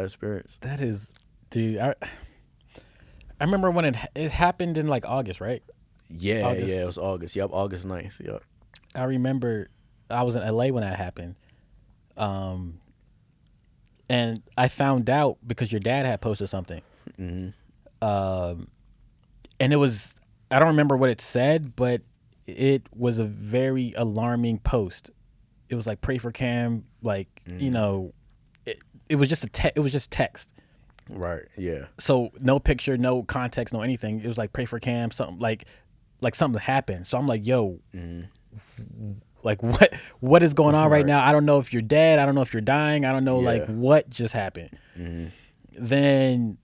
[SPEAKER 2] experience.
[SPEAKER 1] That is, dude. I remember when it happened in like August, right?
[SPEAKER 2] Yeah, August. Yeah, it was August. Yep, August 9th. Yep.
[SPEAKER 1] I remember I was in LA when that happened. And I found out because your dad had posted something. And it was, I don't remember what it said, but it was a very alarming post. It was like, pray for Cam, like, you know, it was just it was just text.
[SPEAKER 2] Right, yeah.
[SPEAKER 1] So no picture, no context, no anything. It was like, pray for Cam, something like something happened. So I'm like, yo, Like what is going on right
[SPEAKER 2] Right.
[SPEAKER 1] now? I don't know if you're dead. I don't know if you're dying. I don't know like
[SPEAKER 2] Yeah.
[SPEAKER 1] what just happened.
[SPEAKER 2] Mhm.
[SPEAKER 1] Then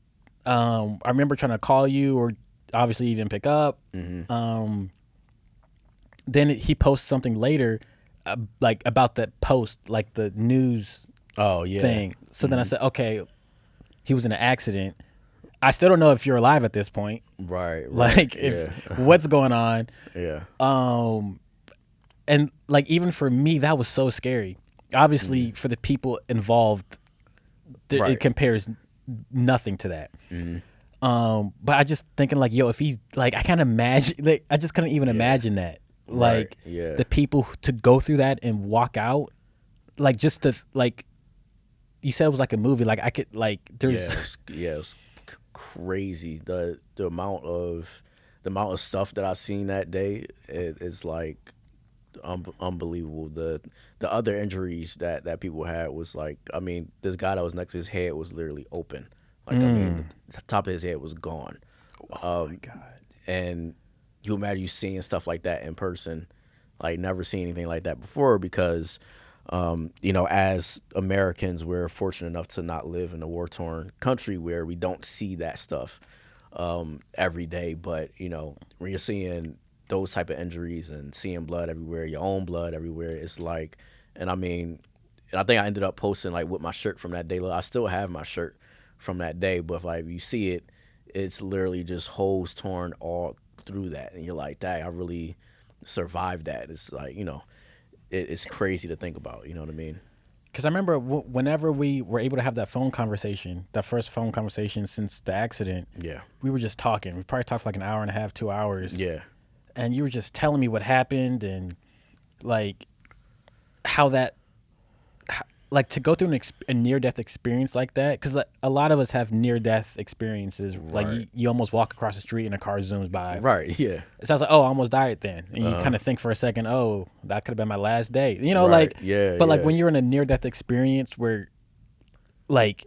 [SPEAKER 1] I remember trying to call you, or obviously you didn't pick up.
[SPEAKER 2] Mhm.
[SPEAKER 1] Then he posts something later, like about that post, like the news
[SPEAKER 2] Oh yeah.
[SPEAKER 1] thing. So then I said, okay, he was in an accident. I still don't know if you're alive at this point.
[SPEAKER 2] Right. Right.
[SPEAKER 1] Like,
[SPEAKER 2] Yeah.
[SPEAKER 1] if what's going on.
[SPEAKER 2] Yeah.
[SPEAKER 1] And like, even for me, that was so scary. Obviously, for the people involved,
[SPEAKER 2] Right.
[SPEAKER 1] it compares nothing to that. But I just thinking like, yo, if he's like, I can't imagine. Like, I just couldn't even imagine that. Like,
[SPEAKER 2] Right. Yeah.
[SPEAKER 1] the people to go through that and walk out, like, just to like, you said it was like a movie. Like, I could like, there's
[SPEAKER 2] It was crazy. The amount of stuff that I seen that day is like unbelievable. The other injuries that people had was like, I mean, this guy that was next to his head was literally open. Like, I mean, the top of his head was gone.
[SPEAKER 1] oh my god.
[SPEAKER 2] And you imagine you seeing stuff like that in person, like never seen anything like that before, because as Americans, we're fortunate enough to not live in a war-torn country where we don't see that stuff every day. But when you're seeing those type of injuries and seeing blood everywhere, your own blood everywhere, it's like, and I mean, and I think I ended up posting like with my shirt from that day. Look, I still have my shirt from that day, but like you see it, it's literally just holes torn all through that, and you're like, dang, I really survived that. It's like, it's crazy to think about. You know what I mean?
[SPEAKER 1] Because I remember whenever we were able to have that first phone conversation since the accident,
[SPEAKER 2] Yeah.
[SPEAKER 1] we were just talking. We probably talked for like an hour and a half, 2 hours.
[SPEAKER 2] Yeah.
[SPEAKER 1] And you were just telling me what happened and like how that, like to go through a near-death experience like that. Because like, a lot of us have near-death experiences. Like
[SPEAKER 2] Right.
[SPEAKER 1] you almost walk across the street and a car zooms by.
[SPEAKER 2] Right. Yeah.
[SPEAKER 1] It sounds like, oh, I almost died then. And you kind of think for a second, oh, that could have been my last day.
[SPEAKER 2] Right.
[SPEAKER 1] Like,
[SPEAKER 2] Yeah,
[SPEAKER 1] but like
[SPEAKER 2] yeah.
[SPEAKER 1] when you're in a near-death experience where like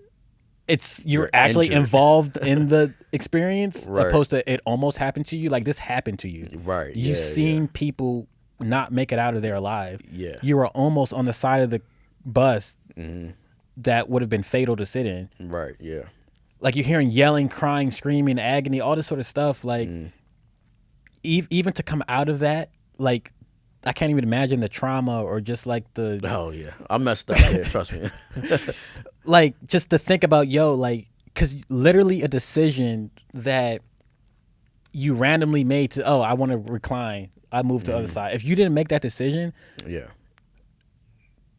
[SPEAKER 1] you're
[SPEAKER 2] You're
[SPEAKER 1] actually
[SPEAKER 2] injured.
[SPEAKER 1] involved in the experience,
[SPEAKER 2] Right.
[SPEAKER 1] opposed to it almost happened to you. Like this happened to you.
[SPEAKER 2] Right.
[SPEAKER 1] You've
[SPEAKER 2] Yeah,
[SPEAKER 1] seen people not make it out of there alive.
[SPEAKER 2] Yeah.
[SPEAKER 1] You were almost on the side of the bus that would have been fatal to sit in.
[SPEAKER 2] Right. Yeah.
[SPEAKER 1] Like you're hearing yelling, crying, screaming, agony, all this sort of stuff. Like even to come out of that, like I can't even imagine the trauma or just like the
[SPEAKER 2] Oh yeah. I messed up. Yeah. Trust me.
[SPEAKER 1] like just to think about, yo, like, because literally a decision that you randomly made to, oh, I want to recline, I moved to the other side. If you didn't make that decision,
[SPEAKER 2] Yeah.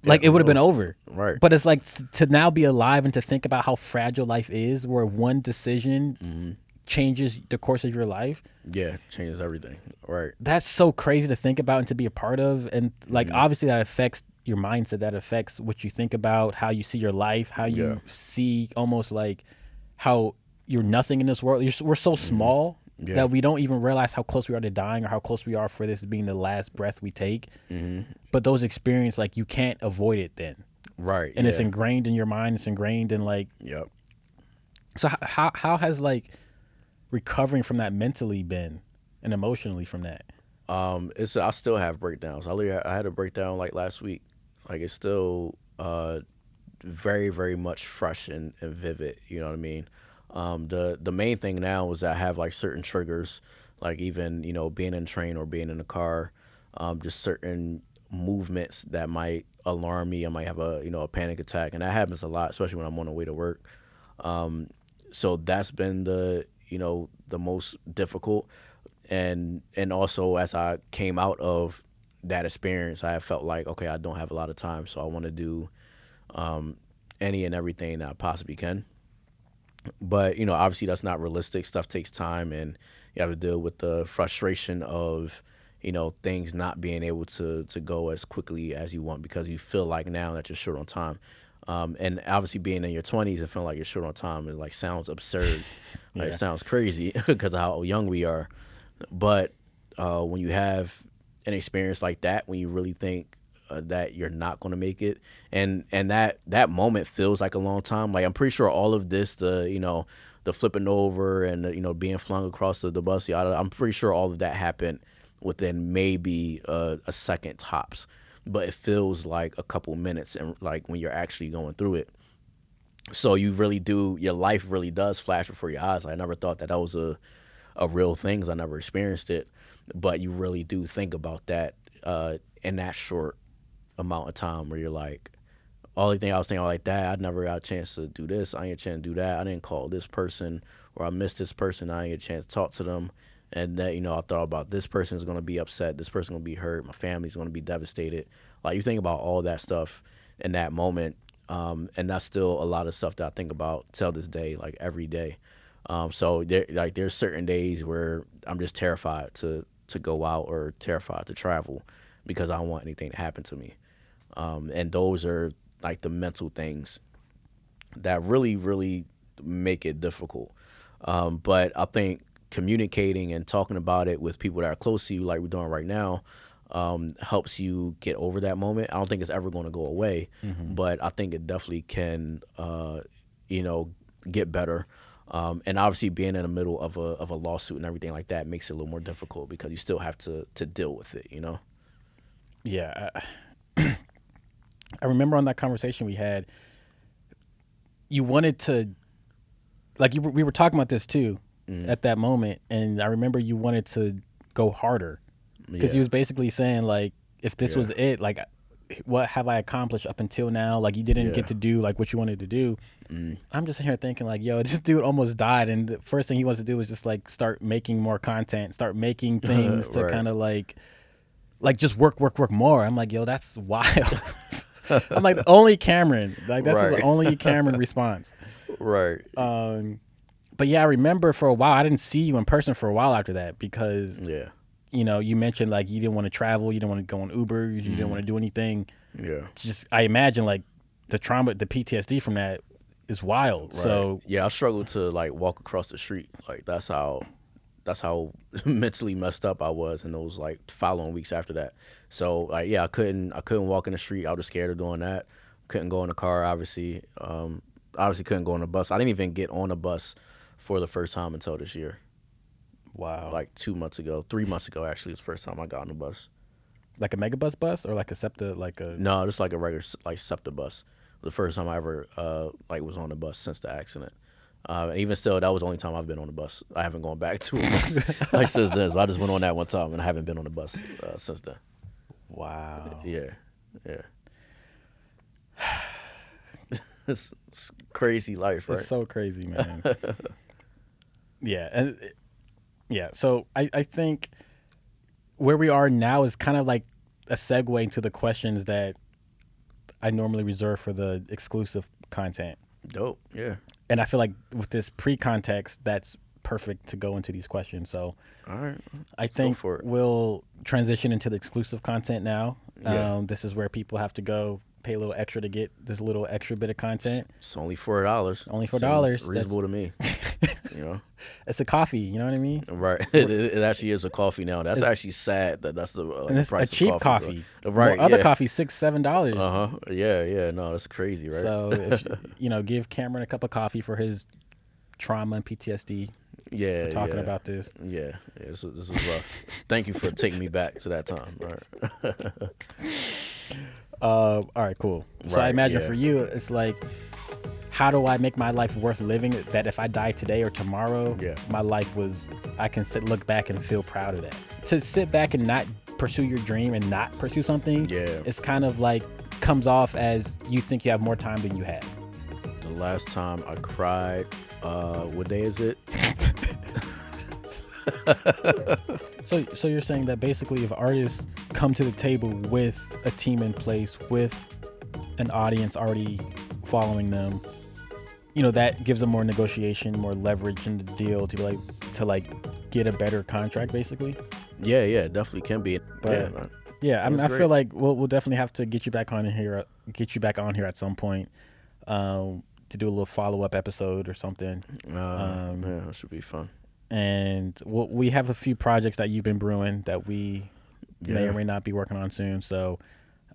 [SPEAKER 1] like
[SPEAKER 2] Yeah,
[SPEAKER 1] it would have
[SPEAKER 2] who
[SPEAKER 1] been
[SPEAKER 2] knows?
[SPEAKER 1] over.
[SPEAKER 2] Right.
[SPEAKER 1] But it's like to now be alive and to think about how fragile life is, where one decision changes the course of your life.
[SPEAKER 2] Yeah. Changes everything. Right.
[SPEAKER 1] That's so crazy to think about and to be a part of. And like, obviously that affects your mindset, that affects what you think about, how you see your life, how you see almost like how you're nothing in this world. We're so small that we don't even realize how close we are to dying or how close we are for this being the last breath we take. But those experiences, like you can't avoid it then.
[SPEAKER 2] Right.
[SPEAKER 1] And it's
[SPEAKER 2] yeah.
[SPEAKER 1] ingrained in your mind. It's ingrained in like,
[SPEAKER 2] Yep.
[SPEAKER 1] so how has like recovering from that mentally been and emotionally from that?
[SPEAKER 2] I still have breakdowns. I had a breakdown like last week. Like it's still very, very much fresh and vivid. You know what I mean? The main thing now is that I have like certain triggers, like even being in a train or being in a car, just certain movements that might alarm me. I might have a panic attack, and that happens a lot, especially when I'm on the way to work. So that's been the most difficult, and also as I came out of that experience, I felt like, okay, I don't have a lot of time, so I want to do any and everything that I possibly can. But obviously that's not realistic. Stuff takes time, and you have to deal with the frustration of things not being able to go as quickly as you want because you feel like now that you're short on time. And obviously being in your 20s and feeling like you're short on time, it like sounds absurd. Like, it sounds crazy because of how young we are. But when you have an experience like that, when you really think that you're not going to make it, and that moment feels like a long time. Like I'm pretty sure all of this, the flipping over and being flung across the bus, I'm pretty sure all of that happened within maybe a second tops. but it feels like a couple minutes, and like when you're actually going through it. So you really do, your life really does flash before your eyes. I never thought that was a real thing 'cause I never experienced it, but you really do think about that in that short amount of time where you're like, only thing I was thinking like that, I never got a chance to do this, I didn't get a chance to do that, I didn't call this person, or I missed this person, I didn't get a chance to talk to them, and that, I thought about this person is going to be upset, this person going to be hurt, my family's going to be devastated. Like, you think about all that stuff in that moment, and that's still a lot of stuff that I think about till this day, like every day. So there's certain days where I'm just terrified to go out or terrified to travel because I don't want anything to happen to me. And those are like the mental things that really, really make it difficult. But I think communicating and talking about it with people that are close to you, like we're doing right now, helps you get over that moment. I don't think it's ever going to go away, but I think it definitely can, get better. And obviously being in the middle of a lawsuit and everything like that makes it a little more difficult because you still have to deal with it,
[SPEAKER 1] Yeah. I remember on that conversation we had, you wanted to, like, we were talking about this too at that moment, and I remember you wanted to go harder because he was basically saying, like, if this was it, like, what have I accomplished up until now? Like, you didn't get to do like what you wanted to do. I'm just here thinking like, yo, this dude almost died, and the first thing he wants to do is just like start making more content, start making things to kind of like just work more. I'm like, yo, that's wild. I'm like, the only Cameron, like that's the only Cameron response.
[SPEAKER 2] Right.
[SPEAKER 1] But yeah, I remember for a while I didn't see you in person for a while after that because you mentioned like you didn't want to travel, you didn't want to go on Ubers, you didn't want to do anything. Yeah. Just I imagine like the trauma, the PTSD from that is wild. Right. So
[SPEAKER 2] yeah, I struggled to like walk across the street. Like that's how mentally messed up I was in those like following weeks after that. So like I couldn't walk in the street. I was scared of doing that. Couldn't go in the car, obviously. Obviously couldn't go on the bus. I didn't even get on a bus for the first time until this year.
[SPEAKER 1] Wow.
[SPEAKER 2] Like 3 months ago actually was the first time I got on the bus.
[SPEAKER 1] Like a megabus bus or like a SEPTA, like a
[SPEAKER 2] No, just like a regular like SEPTA bus. The first time I ever was on the bus since the accident. Even still, that was the only time I've been on the bus. I haven't gone back to it like since then. So I just went on that one time, and I haven't been on the bus since then.
[SPEAKER 1] Wow.
[SPEAKER 2] Yeah. It's crazy life, right?
[SPEAKER 1] It's so crazy, man. So I think where we are now is kind of like a segue into the questions that I normally reserve for the exclusive content.
[SPEAKER 2] Dope, yeah.
[SPEAKER 1] And I feel like with this pre-context, that's perfect to go into these questions. So
[SPEAKER 2] all right,
[SPEAKER 1] I think we'll transition into the exclusive content now. Yeah. This is where people have to go pay a little extra to get this little extra bit of content.
[SPEAKER 2] It's only $4.
[SPEAKER 1] Only $4.
[SPEAKER 2] Reasonable to me.
[SPEAKER 1] It's a coffee. You know what I mean?
[SPEAKER 2] Right. It actually is a coffee now. That's actually sad that that's the
[SPEAKER 1] and it's
[SPEAKER 2] price
[SPEAKER 1] a cheap
[SPEAKER 2] of
[SPEAKER 1] coffee.
[SPEAKER 2] So. Right.
[SPEAKER 1] Other coffee $6-7.
[SPEAKER 2] Yeah. No, that's crazy, right?
[SPEAKER 1] So if give Cameron a cup of coffee for his trauma and PTSD.
[SPEAKER 2] Yeah.
[SPEAKER 1] For talking about this.
[SPEAKER 2] Yeah. This is rough. Thank you for taking me back to that time.
[SPEAKER 1] All right, cool. So I imagine for you, it's like, how do I make my life worth living? That if I die today or tomorrow, my life I can look back and feel proud of that. To sit back and not pursue your dream and not pursue something, it's kind of like comes off as you think you have more time than you have.
[SPEAKER 2] The last time I cried, what day is it?
[SPEAKER 1] So you're saying that basically if artists come to the table with a team in place, with an audience already following them, that gives them more negotiation, more leverage in the deal to get a better contract, basically.
[SPEAKER 2] Yeah, definitely can be.
[SPEAKER 1] But I feel like we'll definitely have to get you back on here at some point to do a little follow-up episode or something.
[SPEAKER 2] That should be fun.
[SPEAKER 1] And we have a few projects that you've been brewing that we may or may not be working on soon. So,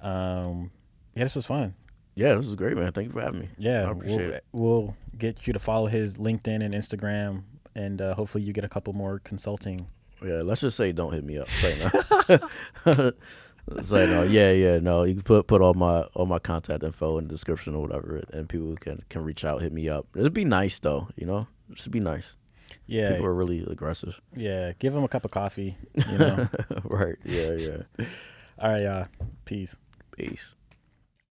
[SPEAKER 1] this was fun.
[SPEAKER 2] Yeah, this was great, man. Thank you for having me.
[SPEAKER 1] Yeah,
[SPEAKER 2] I appreciate it.
[SPEAKER 1] We'll get you to follow his LinkedIn and Instagram, and hopefully you get a couple more consulting.
[SPEAKER 2] Yeah, let's just say don't hit me up right now. It's like, no, yeah, no. You can put all my contact info in the description or whatever, and people can reach out, hit me up. It'd be nice though, Just be nice.
[SPEAKER 1] Yeah,
[SPEAKER 2] People are really aggressive.
[SPEAKER 1] yeah. Give them a cup of coffee. You know.
[SPEAKER 2] Right. Yeah.
[SPEAKER 1] All right, y'all. Peace.
[SPEAKER 2] Peace.